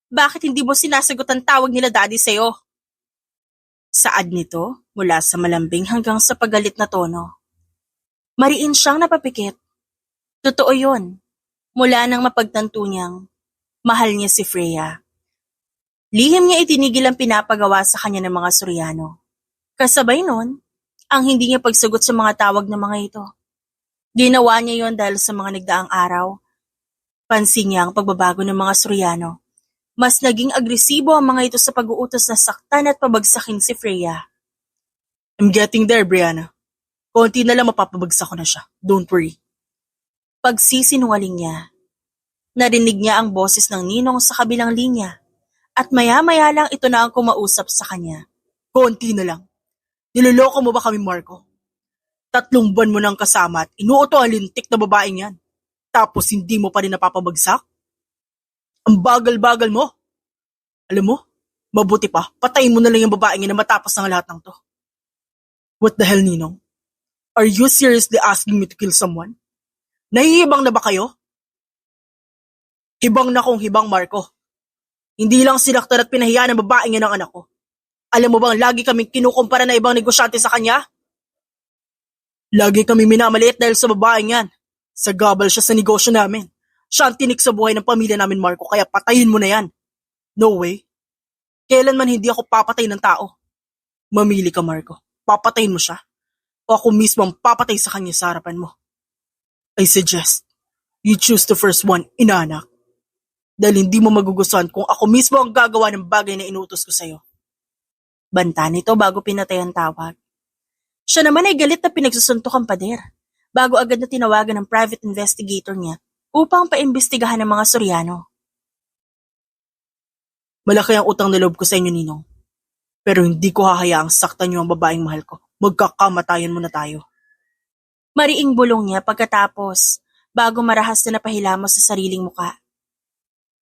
bakit hindi mo sinasagot ang tawag nila daddy sa'yo? Saad nito mula sa malambing hanggang sa pagalit na tono. Mariin siyang napapikit. Totoo yun. Mula nang mapagtanto niyang mahal niya si Freya. Lihim niya itinigil ang pinapagawa sa kanya ng mga Soriano. Kasabay nun, ang hindi niya pagsagot sa mga tawag ng mga ito. Ginawa niya yon dahil sa mga nagdaang araw. Pansin niya ang pagbabago ng mga Soriano. Mas naging agresibo ang mga ito sa pag-uutos na saktan at pabagsakin si Freya. I'm getting there, Brianna. Konti na lang mapapabagsak ko na siya. Don't worry. Pagsisinungaling niya, narinig niya ang boses ng ninong sa kabilang linya at maya-maya lang ito na ang kumausap sa kanya. Konti na lang. Niloloko mo ba kami, Marco? 3 buwan mo nang kasama at inuuto ang lintik na babaeng yan. Tapos hindi mo pa rin napapabagsak? Ang bagal-bagal mo. Alam mo, mabuti pa, patayin mo na lang yung babaeng yan na matapos ng lahat ng to. What the hell, Ninong? Are you seriously asking me to kill someone? Nahihibang na ba kayo? Hibang na kung hibang, Marco. Hindi lang sinaktan at pinahiya ng babaeng yan ng anak ko. Alam mo bang lagi kaming kinukumpara na ibang negosyante sa kanya? Lagi kami minamaliit dahil sa babaeng yan. Sagabal siya sa negosyo namin. Siya ang tinik sa buhay ng pamilya namin, Marco, kaya patayin mo na yan. No way. Kailanman hindi ako papatay ng tao. Mamili ka, Marco. Papatayin mo siya. O ako mismo ang papatay sa kanya sa harapan mo. I suggest you choose the first one, inaanak. Dahil hindi mo magugustuhan kung ako mismo ang gagawa ng bagay na inuutos ko sa'yo. Banta nito bago pinatay ang tawag. Siya naman ay galit na pinagsusuntok ang pader, bago agad na tinawagan ng private investigator niya upang paimbestigahan ng mga Soriano. Malaki ang utang na loob ko sa inyo, Ninong. Pero hindi ko hahayaang saktan niyo ang babaeng mahal ko. Magkakamatayan mo na tayo. Mariing bulong niya pagkatapos bago marahas na napahilamos sa sariling muka.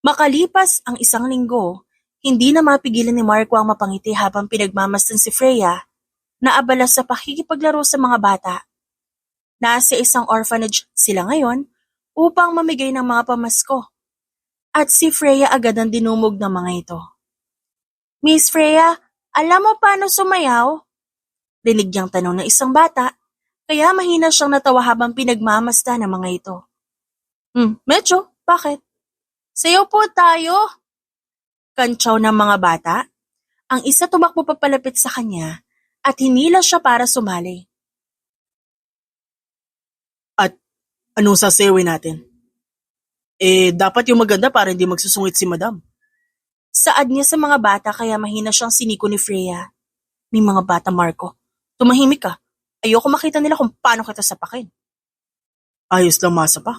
Makalipas ang 1 linggo, hindi na mapigilan ni Marco ang mapangiti habang pinagmamasdan si Freya na abala sa pakikipaglaro sa mga bata. Nasa isang orphanage sila ngayon upang mamigay ng mga pamasko. At si Freya agad ang dinumog ng mga ito. Miss Freya, alam mo paano sumayaw? Rinig niyang tanong ng isang bata, kaya mahina siyang natawa habang pinagmamasdan ng mga ito. Medyo, bakit? Sayaw po tayo. Kantsaw ng mga bata. Ang isa tumakbo papalapit sa kanya at hinila siya para sumali. At anong sasayawin natin? Dapat yung maganda para hindi magsusungit si Madam. Saad niya sa mga bata kaya mahina siyang siniko ni Freya. May mga bata, Marco. Tumahimik ka. Ayoko makita nila kung paano kita sapakin. Ayos lang, masa pa.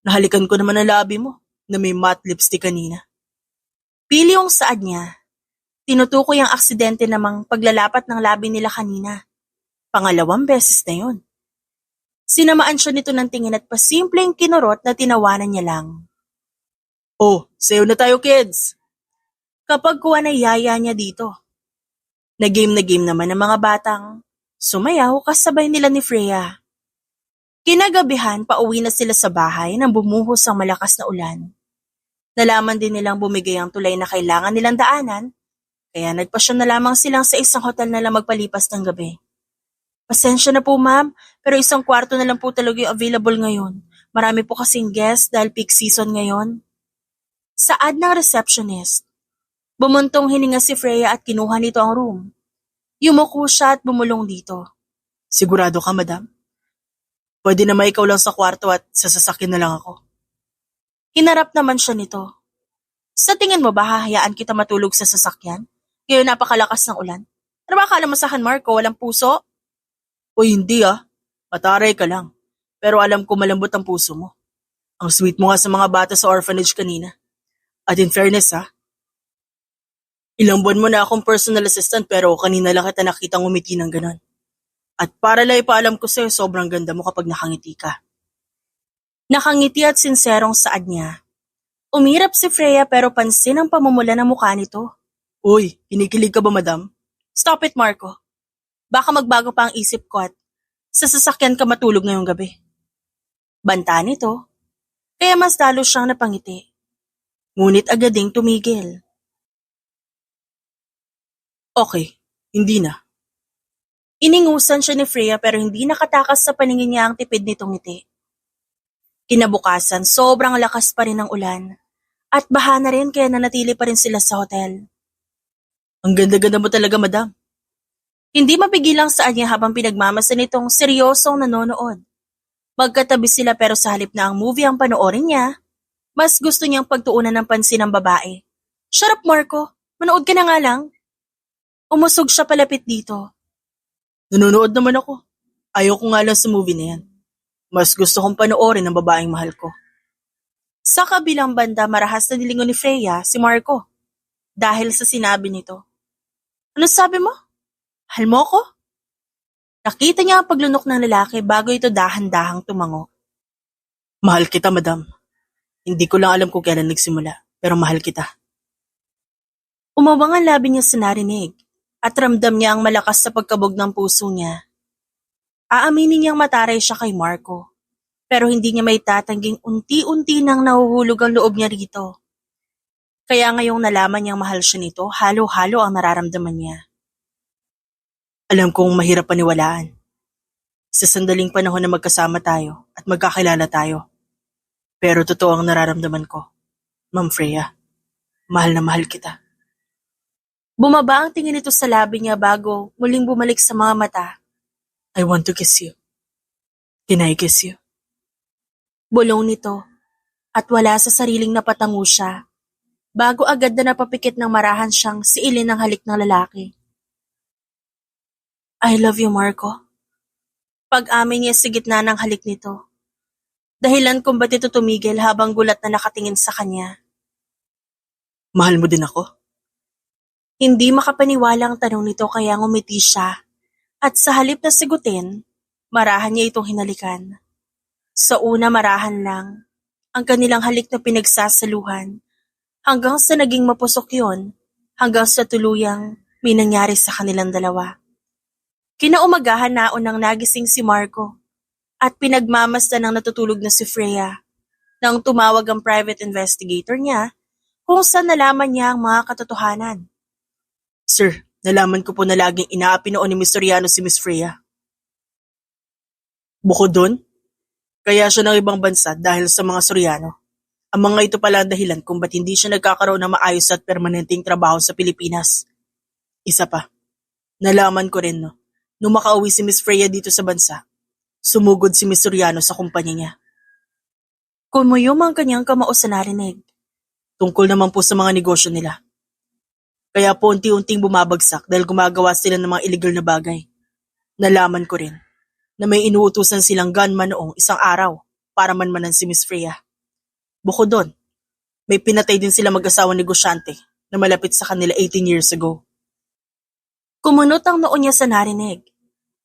Nahalikan ko naman ang labi mo na may matte lipstick kanina. Pili yung saad niya. Tinutukoy ang aksidente namang paglalapat ng labi nila kanina. 2 beses na yun. Sinamaan siya nito ng tingin at pasimpleng kinurot na tinawanan niya lang. Oh, sayo na tayo, kids! Kapag kuha na yaya niya dito. Na game naman ng mga batang sumayaw kasabay nila ni Freya. Kinagabihan, pauwi na sila sa bahay nang bumuhos ang malakas na ulan. Nalaman din nilang bumigay ang tulay na kailangan nilang daanan, kaya nagpasya na lamang silang sa isang hotel na lang magpalipas ng gabi. Pasensya na po, ma'am, pero 1 kwarto na lang po talaga yung available ngayon. Marami po kasing guests dahil peak season ngayon. Saad ng receptionist. Bumuntong hininga si Freya at kinuha nito ang room. Yumuko siya at bumulong dito. Sigurado ka, madam? Pwede na ikaw lang sa kwarto at sasasakyan na lang ako. Hinarap naman siya nito. Sa tingin mo ba hahayaan kita matulog sa sasakyan? Ngayon napakalakas ng ulan. Ano ba akala mo sa akin, Marco? Walang puso? O hindi mataray ka lang. Pero alam ko malambot ang puso mo. Ang sweet mo nga sa mga bata sa orphanage kanina. At in fairness ilang buwan mo na akong personal assistant pero kanina lang kita nakitang umiti ng ganon. At para lang ipaalam ko sa'yo, sobrang ganda mo kapag nakangiti ka. Nakangiti at sinserong saad niya. Umirap si Freya pero pansin ang pamumula ng mukha nito. Uy, kinikilig ka ba, madam? Stop it, Marco. Baka magbago pa ang isip ko at sa sasakyan ka matulog ngayong gabi. Banta nito, kaya mas lalo siyang napangiti. Ngunit agad ding tumigil. Okay, hindi na. Iningusan siya ni Freya pero hindi nakatakas sa paningin niya ang tipid nitong ngiti. Kinabukasan, sobrang lakas pa rin ng ulan at baha na rin kaya nanatili pa rin sila sa hotel. Ang ganda-ganda mo talaga, madam. Hindi mapigilang saan niya habang pinagmamasan nitong seryosong nanonood. Magkatabi sila pero sa halip na ang movie ang panoorin niya, mas gusto niyang pagtuunan ng pansin ng babae. Shut up, Marco. Manood ka na nga lang. Umusog siya palapit dito. Nanonood naman ako. Ayoko nga lang sa movie na yan. Mas gusto kong panoorin ng babaeng mahal ko. Sa kabilang banda marahas na nilingon ni Freya si Marco dahil sa sinabi nito. Ano sabi mo? Mahal mo ko? Nakita niya ang paglunok ng lalaki bago ito dahan-dahang tumango. Mahal kita, madam. Hindi ko lang alam kung kailan nagsimula, pero mahal kita. Umawang ang labi niya sa narinig at ramdam niya ang malakas sa pagkabog ng puso niya. Aaminin niyang mataray siya kay Marco, pero hindi niya may tatangging unti-unti nang nahuhulog ang loob niya rito. Kaya ngayong nalaman niyang mahal siya nito, halo-halo ang nararamdaman niya. Alam kong mahirap paniwalaan. Sa sandaling panahon na magkasama tayo at magkakilala tayo. Pero totoo ang nararamdaman ko. Ma'am Freya, mahal na mahal kita. Bumaba ang tingin nito sa labi niya bago muling bumalik sa mga mata. I want to kiss you. Can I kiss you? Bulong nito at wala sa sariling napatango siya bago agad na napapikit ng marahan siyang siilin ng halik ng lalaki. I love you, Marco. Pag-amin niya sa gitna ng halik nito. Dahilan kung ba't ito tumigil habang gulat na nakatingin sa kanya. Mahal mo din ako? Hindi makapaniwala ang tanong nito kaya ngumiti siya at sa halip na sigutin, marahan niya itong hinalikan. Sa una marahan lang, ang kanilang halik na pinagsasaluhan hanggang sa naging mapusok yon, hanggang sa tuluyang may nangyari sa kanilang dalawa. Kinaumagahan naon nang nagising si Marco at pinagmamasdan ng natutulog na si Freya nang tumawag ang private investigator niya kung saan nalaman niya ang mga katotohanan. Sir, nalaman ko po na laging inaapi noon ni Miss Soriano si Miss Freya. Bukod doon, kaya siya ng ibang bansa dahil sa mga Soriano. Ang mga ito pala ang dahilan kung ba't hindi siya nagkakaroon ng maayos at permanenteng trabaho sa Pilipinas. Isa pa, nalaman ko rin nung makauwi si Miss Freya dito sa bansa, sumugod si Miss Soriano sa kumpanya niya. Kumuyom ang kanyang kamao sa narinig. Tungkol naman po sa mga negosyo nila. Kaya po unti-unting bumabagsak dahil gumagawa sila ng mga illegal na bagay. Nalaman ko rin na may inuutusan silang gunman noong isang araw para manmanan si Miss Freya. Bukod doon, may pinatay din sila mag-asawang negosyante na malapit sa kanila 18 years ago. Kumunot ang noo niya sa narinig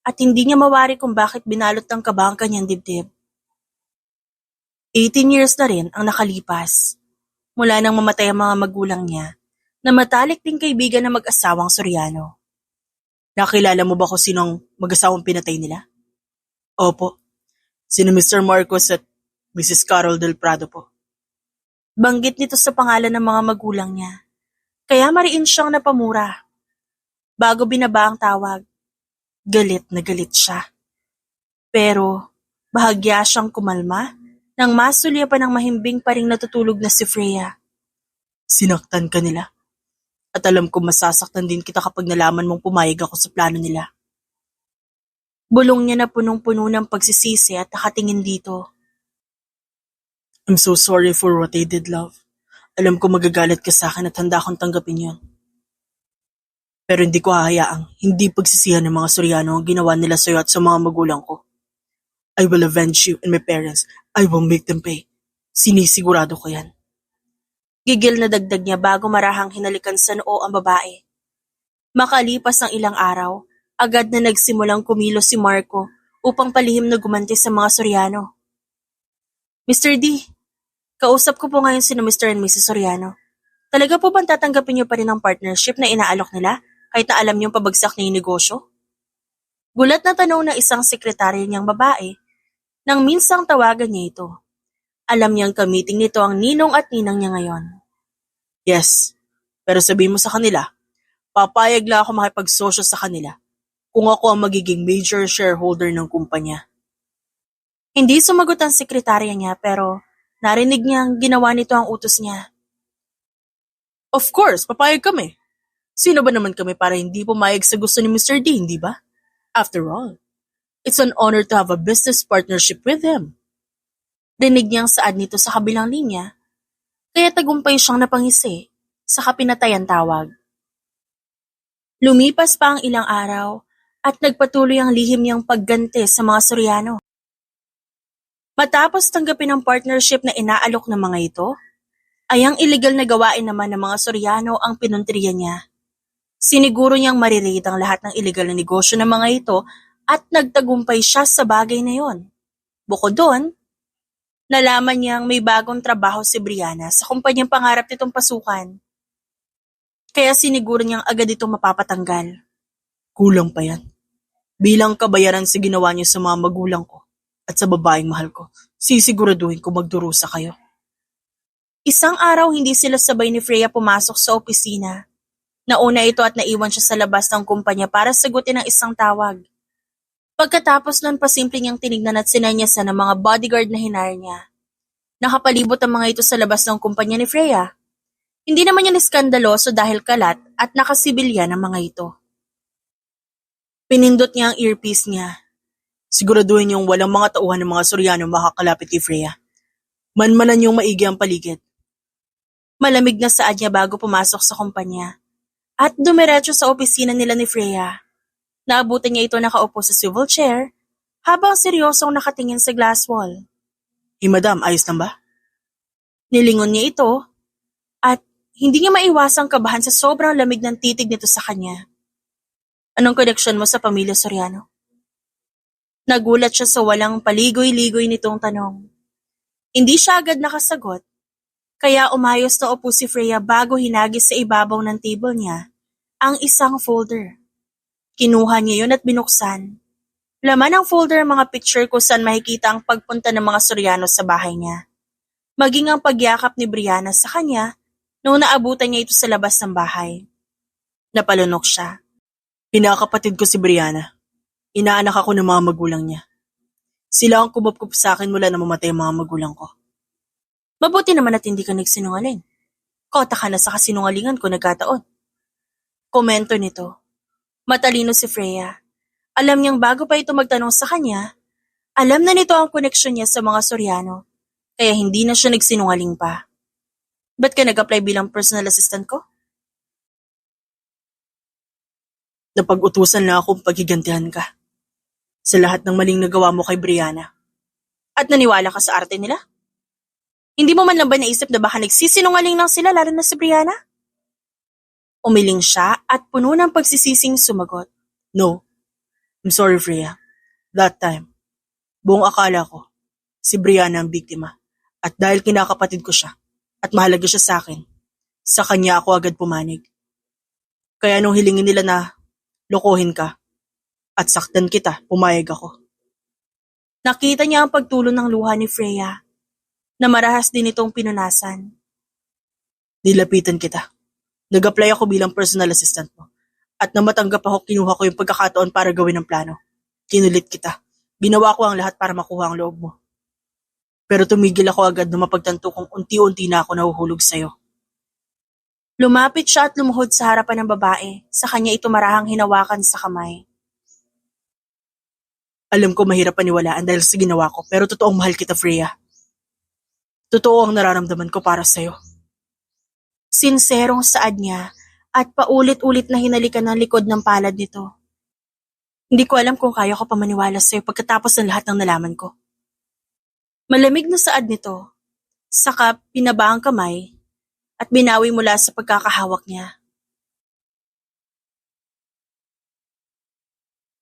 at hindi niya mawari kung bakit binalot ng kaba ang kanyang dibdib. 18 years na rin ang nakalipas mula nang mamatay ang mga magulang niya na matalik ding kaibigan ng mag-asawang Soriano. Nakilala mo ba kung sino ang mag-asawang pinatay nila? Opo, sino Mr. Marcos at Mrs. Carol Del Prado po. Banggit nito sa pangalan ng mga magulang niya, kaya mariin siyang napamura. Bago binaba ang tawag, galit na galit siya. Pero bahagya siyang kumalma nang masulyapan ng mahimbing pa ring natutulog na si Freya. Sinaktan ka nila. At alam ko masasaktan din kita kapag nalaman mong pumayag ako sa plano nila. Bulong niya na punong-puno ng pagsisisi at nakatingin dito. I'm so sorry for what I did, love. Alam ko magagalit ka sa akin at handa akong tanggapin yon. Pero hindi ko hahayaang hindi pagsisihan ng mga Soriano ang ginawa nila sa'yo at sa mga magulang ko. I will avenge you and my parents. I will make them pay. Sinisigurado ko yan. Gigil na dagdag niya bago marahang hinalikan sa noo ang babae. Makalipas ang ilang araw, agad na nagsimulang kumilos si Marco upang palihim na gumanti sa mga Soriano. Mr. D, kausap ko po ngayon sina Mr. and Mrs. Soriano. Talaga po bang tatanggapin niyo pa rin ang partnership na inaalok nila kahit na alam niyong pabagsak na yung negosyo? Gulat na tanong ng isang sekretarya niyang babae nang minsang tawagan niya ito. Alam niyang kamiting nito ang ninong at ninang niya ngayon. Yes, pero sabihin mo sa kanila, papayag lang ako makipagsosyo sa kanila kung ako ang magiging major shareholder ng kumpanya. Hindi sumagot ang sekretarya niya pero narinig niyang ginawa nito ang utos niya. Of course, papayag kami. Sino ba naman kami para hindi pumayag sa gusto ni Mr. D, hindi ba? After all, it's an honor to have a business partnership with him. Rinig niyang saad nito sa kabilang linya, kaya tagumpay siyang napangisi sa kapinatayan tawag. Lumipas pa ang ilang araw at nagpatuloy ang lihim niyang pagganti sa mga Soriano. Matapos tanggapin ang partnership na inaalok ng mga ito, ay ang illegal na gawain naman ng mga Soriano ang pinuntriya niya. Siniguro niyang mariread ang lahat ng illegal na negosyo ng mga ito at nagtagumpay siya sa bagay na yon. Bukod doon, nalaman niyang may bagong trabaho si Brianna sa kumpanyang pangarap nitong pasukan. Kaya siniguro niyang agad itong mapapatanggal. Kulang pa yan. Bilang kabayaran sa ginawa niyo sa mga magulang ko at sa babaeng mahal ko, sisiguraduhin ko magdurusa kayo. Isang araw hindi sila sabay ni Freya pumasok sa opisina. Nauna ito at naiwan siya sa labas ng kumpanya para sagutin ang isang tawag. Pagkatapos nun pasimple niyang tinignan at sinanyasan ng mga bodyguard na hinire niya. Nakapalibot ang mga ito sa labas ng kumpanya ni Freya. Hindi naman yan iskandaloso dahil kalat at nakasibilyan ang mga ito. Pinindot niya ang earpiece niya. Siguraduhin niyong walang mga tauhan ng mga Soriano makakalapit kay Freya. Manmanan niyong maigi ang paligid. Malamig na saad niya bago pumasok sa kumpanya. At dumiretso sa opisina nila ni Freya. Naabutan niya ito nakaupo sa swivel chair habang seryosong nakatingin sa glass wall. Madam, ayos lang ba? Nilingon niya ito at hindi niya maiwasang kabahan sa sobrang lamig ng titig nito sa kanya. Anong koneksyon mo sa pamilya Soriano? Nagulat siya sa walang paligoy-ligoy nitong tanong. Hindi siya agad nakasagot, kaya umayos na upo si Freya bago hinagis sa ibabaw ng table niya ang isang folder. Kinuha niya yun at binuksan. Laman ng folder ang mga picture kung saan makikita ang pagpunta ng mga Soriano sa bahay niya. Maging ang pagyakap ni Brianna sa kanya noong naabutan niya ito sa labas ng bahay. Napalunok siya. Pinakapatid ko si Brianna. Inaanak ako ng mga magulang niya. Sila ang kumupkup sa akin mula na mamatay ang mga magulang ko. Mabuti naman at hindi ka nagsinungaling. Kota ka na sa kasinungalingan ko nagkataon. Komento nito. Matalino si Freya. Alam niyang bago pa ito magtanong sa kanya, alam na nito ang koneksyon niya sa mga Soriano, kaya hindi na siya nagsinungaling pa. Ba't ka nag-apply bilang personal assistant ko? Napag-utusan na akong paghigantihan ka sa lahat ng maling nagawa mo kay Brianna. At naniwala ka sa arte nila? Hindi mo man lang ba naisip na baka nagsisinungaling lang sila lalo na si Brianna? Umiling siya at puno ng pagsisising sumagot. No, I'm sorry Freya. That time, buong akala ko, si Brianna ang biktima. At dahil kinakapatid ko siya at mahalaga siya sa akin, sa kanya ako agad pumanig. Kaya nung hilingin nila na lokohin ka at saktan kita, pumayag ako. Nakita niya ang pagtulo ng luha ni Freya na marahas din itong pinunasan. Nilapitan kita. Nag-apply ako bilang personal assistant mo. At nang matanggap ako, kinuha ko yung pagkakataon para gawin ang plano. Kinulit kita. Ginawa ko ang lahat para makuha ang loob mo. Pero tumigil ako agad na mapagtanto kung unti-unti na ako nahuhulog sa'yo. Lumapit siya at lumuhod sa harapan ng babae. Sa kanya ito marahang hinawakan sa kamay. Alam ko mahirap paniwalaan dahil sa ginawa ko, pero totoong mahal kita, Freya. Totoo ang nararamdaman ko para sa'yo. Sinserong saad niya at paulit-ulit na hinalikan ng likod ng palad nito. Hindi ko alam kung kaya ko pa maniwala sa'yo pagkatapos ng lahat ng nalaman ko. Malamig na saad nito, saka pinaba ang kamay at binawi mula sa pagkakahawak niya.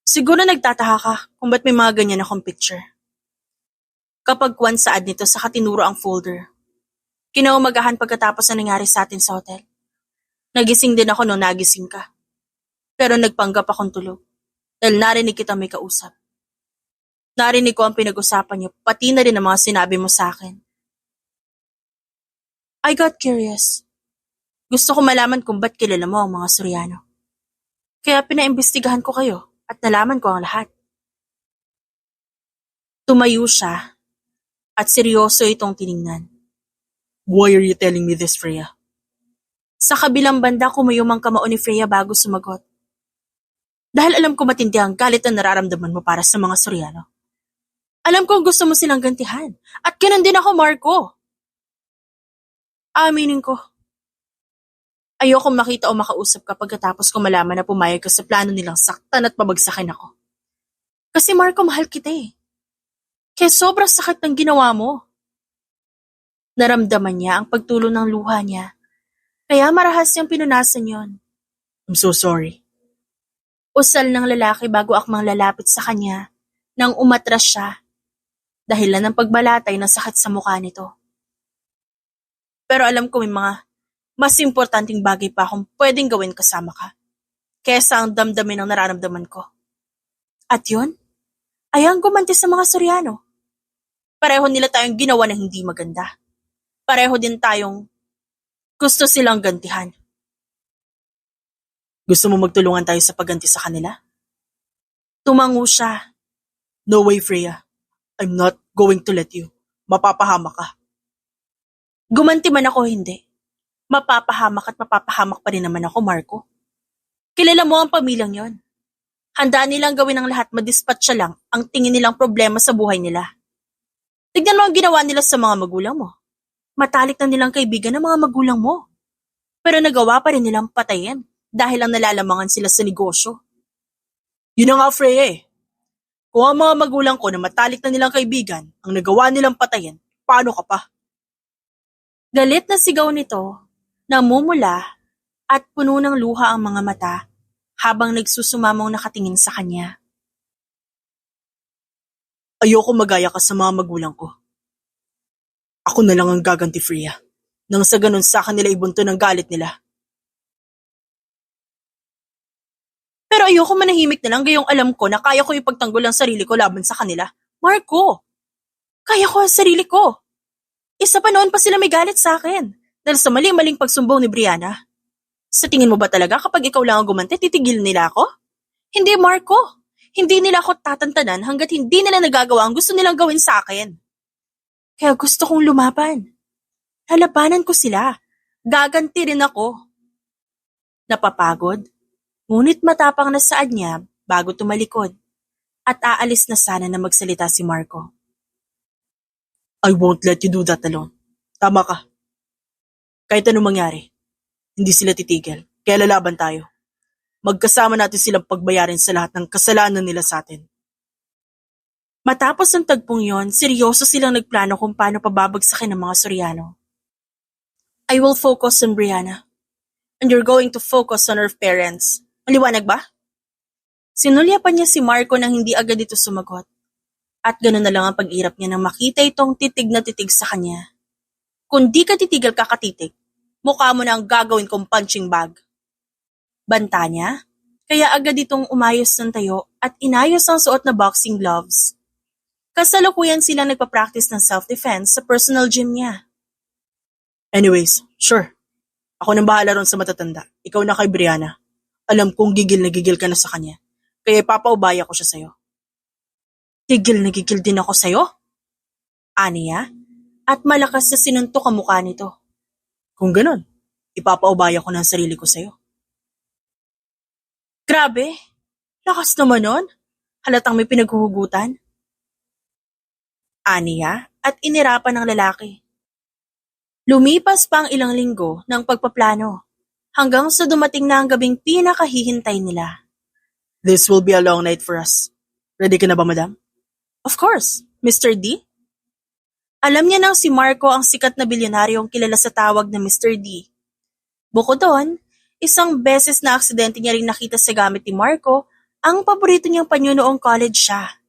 Siguro nagtataka ka kung ba't may mga ganyan akong picture. Kapag kwan saad nito saka tinuro ang folder. Kinaumagahan pagkatapos na nangyari sa atin sa hotel. Nagising din ako nung nagising ka. Pero nagpanggap akong tulog dahil narinig kita may kausap. Narinig ko ang pinag-usapan niyo, pati na rin ang mga sinabi mo sa akin. I got curious. Gusto ko malaman kung ba't kilala mo ang mga Soriano. Kaya pinaimbestigahan ko kayo at nalaman ko ang lahat. Tumayo siya at seryoso itong tiningnan. Why are you telling me this, Freya? Sa kabilang banda kumayom ang kamao ni Freya bago sumagot. Dahil alam ko matindi ang galit na nararamdaman mo para sa mga Soriano. Alam kong gusto mo silang gantihan. At ganun din ako, Marco. Aminin ko. Ayokong makita o makausap ka pagkatapos ko malaman na pumayag ka sa plano nilang saktan at pabagsakin ako. Kasi Marco, mahal kita eh. Kaya sobrang sakit ng ginawa mo. Naramdaman niya ang pagtulo ng luha niya. Kaya marahas niyang pinunasan yon. I'm so sorry. Usal ng lalaki bago akmang lalapit sa kanya nang umatras siya. Dahilan ng pagbalatay ng sakit sa mukha nito. Pero alam ko may mga mas importanteng bagay pa akong pwedeng gawin kasama ka. Kesa ang damdamin ang nararamdaman ko. At yun, ay ang gumanti sa mga Soriano. Pareho nila tayong ginawa na hindi maganda. Pareho din tayong gusto silang gantihan. Gusto mo magtulungan tayo sa pagganti sa kanila? Tumango siya. No way, Freya. I'm not going to let you. Mapapahamak ka. Gumanti man ako hindi. Mapapahamak at mapapahamak pa rin naman ako, Marco. Kilala mo ang pamilyang yon. Handa nilang gawin ang lahat, madispatcha lang ang tingin nilang problema sa buhay nila. Tignan mo ang ginawa nila sa mga magulang mo. Matalik na nilang kaibigan ng mga magulang mo. Pero nagawa pa rin nilang patayin dahil ang nalalamangan sila sa negosyo. Yun ang nga, Freya eh. Kung ang mga magulang ko na matalik na nilang kaibigan ang nagawa nilang patayin, paano ka pa? Galit na sigaw nito, namumula at puno ng luha ang mga mata habang nagsusumamong nakatingin sa kanya. Ayoko magaya ka sa mga magulang ko. Ako na lang ang gaganti, Freya. Nang sa ganun sa kanila ibunto ng galit nila. Pero ayoko manahimik na lang gayong alam ko na kaya ko ipagtanggol ang sarili ko laban sa kanila. Marco, kaya ko ang sarili ko. Isa pa noon pa sila may galit sa akin dahil sa mali-maling pagsumbong ni Brianna. Sa tingin mo ba talaga kapag ikaw lang ang gumanti, titigil nila ako? Hindi, Marco. Hindi nila ako tatantanan hanggat hindi nila nagagawa ang gusto nilang gawin sa akin. Kaya gusto kong lumaban. Lalabanan ko sila. Gaganti rin ako. Napapagod? Ngunit matapang na saad niya bago tumalikod at aalis na sana na magsalita si Marco. I won't let you do that alone. Tama ka. Kahit anong mangyari, hindi sila titigil. Kaya lalaban tayo. Magkasama natin silang pagbayarin sa lahat ng kasalanan nila sa atin. Matapos ang tagpong yon, seryoso silang nagplano kung paano pababagsakin ng mga Soriano. I will focus on Brianna. And you're going to focus on her parents. Maliwanag ba? Sinulyapan niya si Marco nang hindi agad ito sumagot. At gano'n na lang ang pag-irap niya nang makita itong titig na titig sa kanya. Kung di ka titigil kakatitig, mukha mo na ang gagawin kong punching bag. Banta niya, kaya agad itong umayos ng tayo at inayos ang suot na boxing gloves. Kasalukuyan silang nagpa-practice ng self-defense sa personal gym niya. Anyways, sure. Ako nang bahala ron sa matatanda. Ikaw na kay Brianna. Alam kong gigil na gigil ka na sa kanya. Kaya ipapaubaya ko siya sa'yo. Gigil na gigil din ako sa'yo? Aniya? At malakas na sinuntok ang mukha nito. Kung ganon, ipapaubaya ko na ang sarili ko sa'yo. Grabe, lakas naman nun. Halatang may pinaghuhugutan. Aniya at inirapan ng lalaki. Lumipas pa ang ilang linggo ng pagpaplano hanggang sa dumating na ang gabing pinakahihintay nila. This will be a long night for us. Ready ka na ba, madam? Of course, Mr. D. Alam niya nang si Marco ang sikat na bilyonaryong kilala sa tawag na Mr. D. Bukod doon, isang beses na aksidente niya ring nakita sa gamit ni Marco ang paborito niyang panyo noong college siya.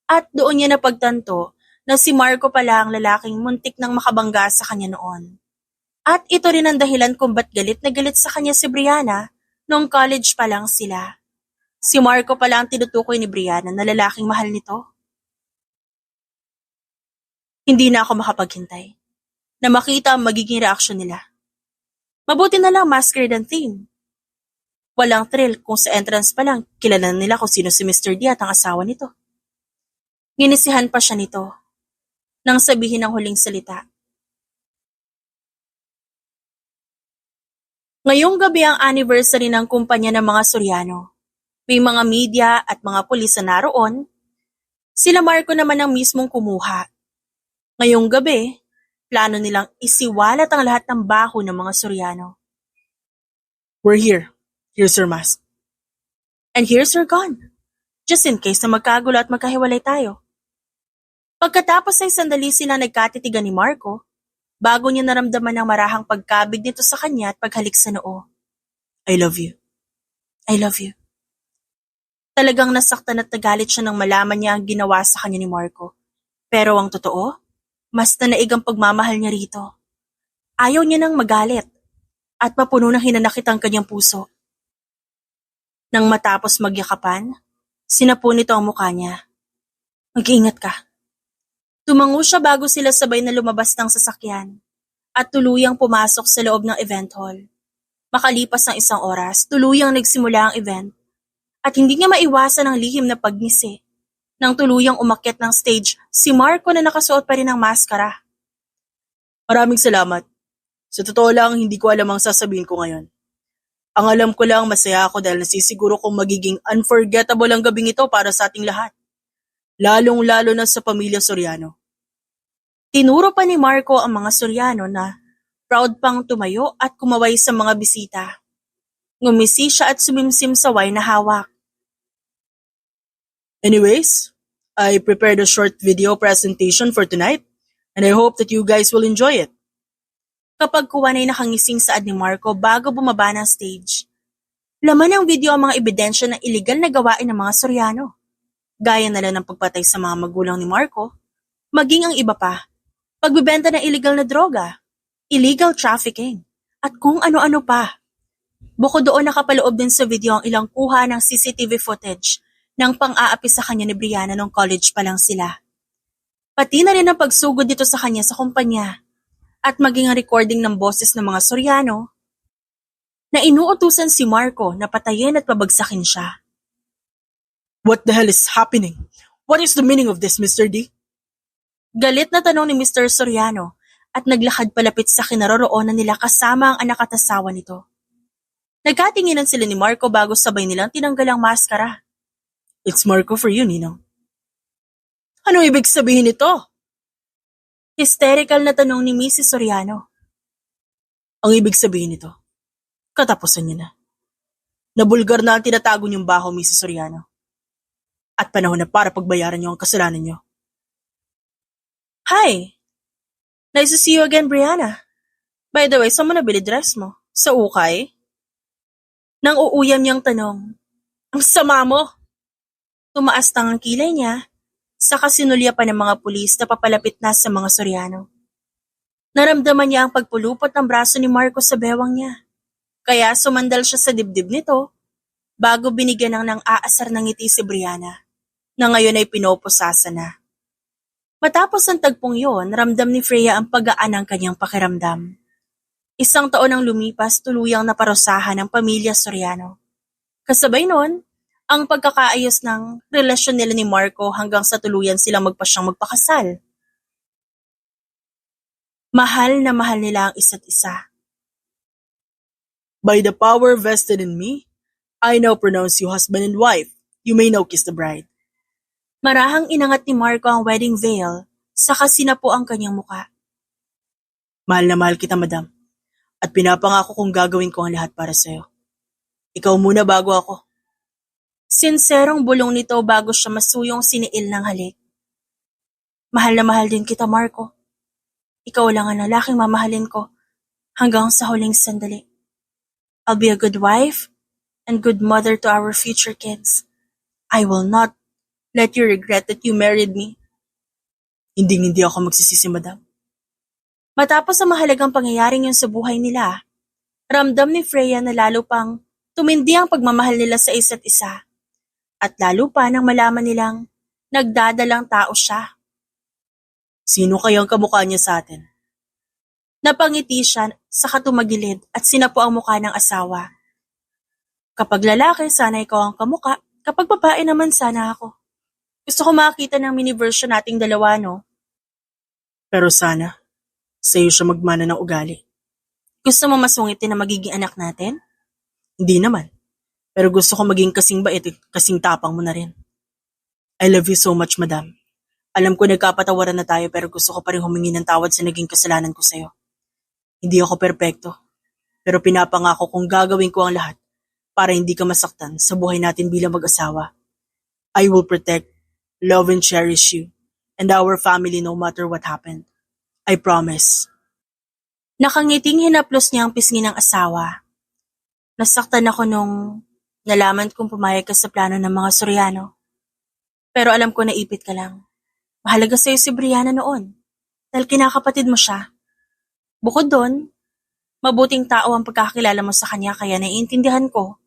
At doon niya napagtanto na si Marco pala ang lalaking muntik nang makabangga sa kanya noon. At ito rin ang dahilan kung ba't galit na galit sa kanya si Brianna noong college pa lang sila. Si Marco pala ang tinutukoy ni Brianna na lalaking mahal nito. Hindi na ako makapaghintay na makita ang magiging reaksyon nila. Mabuti na lang masquerade and theme. Walang thrill kung sa entrance pa lang kilala nila kung sino si Mr. D at ang asawa nito. Ginisihan pa siya nito nang sabihin ang huling salita. Ngayong gabi ang anniversary ng kumpanya ng mga Soriano. May mga media at mga pulis na naroon. Sila Marco naman ang mismong kumuha. Ngayong gabi, plano nilang isiwalat ang lahat ng baho ng mga Soriano. We're here. Here's your mask. And here's your gun. Just in case na magkagulo at magkahiwalay tayo. Pagkatapos ay sandali sila nagkatitigan ni Marco, bago niya naramdaman ang marahang pagkabig nito sa kanya at paghalik sa noo. I love you. I love you. Talagang nasaktan at nagalit siya nang malaman niya ang ginawa sa kanya ni Marco. Pero ang totoo, mas nanaig ang pagmamahal niya rito. Ayaw niya nang magalit at mapuno ng hinanakit ang kanyang puso. Nang matapos magyakapan, sinapo nito ang mukha niya. Mag-iingat ka. Tumango siya bago sila sabay na lumabas ng sasakyan at tuluyang pumasok sa loob ng event hall. Makalipas ng 1 oras, tuluyang nagsimula ang event at hindi niya maiwasan ang lihim na pagngisi. Nang tuluyang umakyat ng stage, si Marco na nakasuot pa rin ng maskara. Maraming salamat. Sa totoo lang, hindi ko alam ang sasabihin ko ngayon. Ang alam ko lang, masaya ako dahil nasisiguro kong magiging unforgettable ang gabing ito para sa ating lahat. Lalong-lalo na sa pamilya Soriano. Tinuro pa ni Marco ang mga Soriano na proud pang tumayo at kumaway sa mga bisita. Ngumisi siya at sumimsim sa wine na hawak. Anyways, I prepared a short video presentation for tonight and I hope that you guys will enjoy it. Kapag kuwanay nakangising saad ni Marco bago bumaba ng stage. Laman ng video ang mga ebidensya ng iligal na gawain ng mga Soriano. Gaya na lang ng pagpatay sa mga magulang ni Marco, maging ang iba pa, pagbibenta ng iligal na droga, illegal trafficking, at kung ano-ano pa. Bukod doon nakapaloob din sa video ang ilang kuha ng CCTV footage ng pang-aapi sa kanya ni Brianna nung college pa lang sila. Pati na rin ang pagsugod dito sa kanya sa kumpanya at maging ang recording ng boses ng mga Soriano na inuutusan si Marco na patayin at pabagsakin siya. What the hell is happening? What is the meaning of this, Mr. D? Galit na tanong ni Mr. Soriano at naglakad palapit sa kinaroroonan nila kasama ang anak at asawa nito. Nagkatinginan sila ni Marco bago sabay nilang tinanggal ang maskara. It's Marco for you, Ninong. Anong ibig sabihin nito? Hysterical na tanong ni Mrs. Soriano. Ang ibig sabihin nito, katapusan niyo na. Nabulgar na ang tinatago niyong baho, Mrs. Soriano. At panahon na para pagbayaran niyo ang kasalanan niyo. Hi! Nice to see you again, Brianna. By the way, saan mo nabili dress mo? Sa ukay? Nang uuyam niyang tanong, ang sama mo! Tumaas tang ang kilay niya, saka sinulya pa ng mga pulis na papalapit na sa mga Soriano. Naramdaman niya ang pagpulupot ng braso ni Marco sa bewang niya, kaya sumandal siya sa dibdib nito bago binigyan ng aasar ng ngiti si Brianna, na ngayon ay pinopusasa na. Matapos ang tagpong yon, ramdam ni Freya ang paggaan ng kanyang pakiramdam. 1 taon ang lumipas, tuluyang naparusahan ng pamilya Soriano. Kasabay nun, ang pagkakaayos ng relasyon nila ni Marco hanggang sa tuluyan silang magpasyang magpakasal. Mahal na mahal nila ang isa't isa. By the power vested in me, I now pronounce you husband and wife. You may now kiss the bride. Marahang inangat ni Marco ang wedding veil, saka sinapo ang kanyang muka. Mahal na mahal kita, madam. At pinapangako kong gagawin ko ang lahat para sa'yo. Ikaw muna bago ako. Sinserong bulong nito bago siya masuyong siniil ng halik. Mahal na mahal din kita, Marco. Ikaw lang ang lalaking mamahalin ko hanggang sa huling sandali. I'll be a good wife and good mother to our future kids. I will not let you regret that you married me. Hindi ako magsisisi, madam. Matapos ang mahalagang pangyayaring yun sa buhay nila, ramdam ni Freya na lalo pang tumindi ang pagmamahal nila sa isa't isa. At lalo pa nang malaman nilang nagdadalang tao siya. Sino kayang kamukha niya sa atin? Napangiti siya sa katumagilid at sinapo ang mukha ng asawa. Kapag lalaki, sana ikaw ang kamukha. Kapag babae naman, sana ako. Gusto ko makita ng mini version nating dalawa, no? Pero sana, sa'yo siya magmana ng ugali. Gusto mo masungitin na magiging anak natin? Hindi naman. Pero gusto ko maging kasing bait at kasing tapang mo na rin. I love you so much, madam. Alam ko nagkapatawaran na tayo pero gusto ko pa rin humingi ng tawad sa naging kasalanan ko sa'yo. Hindi ako perpekto. Pero pinapangako kong gagawin ko ang lahat para hindi ka masaktan sa buhay natin bilang mag-asawa. I will protect, love and cherish you and our family no matter what happened. I promise. Nakangiting hinaplos niya ang pisngi ng asawa. Nasaktan ako nung nalaman kong pumayag ka sa plano ng mga Soriano. Pero alam ko na ipit ka lang. Mahalaga sa'yo si Brianna noon dahil kinakapatid mo siya. Bukod doon, mabuting tao ang pagkakakilala mo sa kanya kaya naiintindihan ko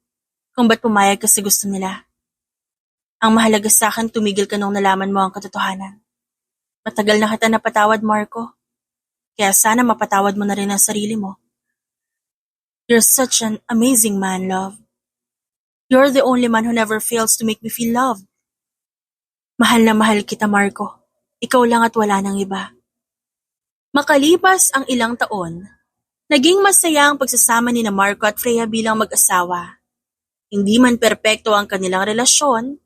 kung ba't pumayag ka sa gusto nila. Ang mahalaga sa akin tumigil ka nung nalaman mo ang katotohanan. Matagal na kita napatawad, Marco. Kaya sana mapatawad mo na rin ang sarili mo. You're such an amazing man, love. You're the only man who never fails to make me feel loved. Mahal na mahal kita, Marco. Ikaw lang at wala nang iba. Makalipas ang ilang taon, naging masaya ang pagsasama ni na Marco at Freya bilang mag-asawa. Hindi man perpekto ang kanilang relasyon,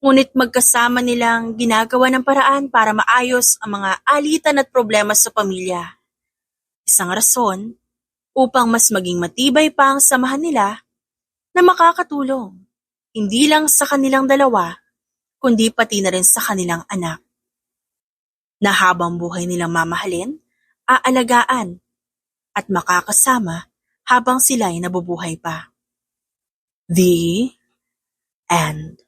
ngunit magkasama nilang ginagawa ng paraan para maayos ang mga alitan at problema sa pamilya. Isang rason upang mas maging matibay pa ang samahan nila na makakatulong, hindi lang sa kanilang dalawa, kundi pati na rin sa kanilang anak. Na habang buhay nilang mamahalin, aalagaan, at makakasama habang sila'y nabubuhay pa. The End.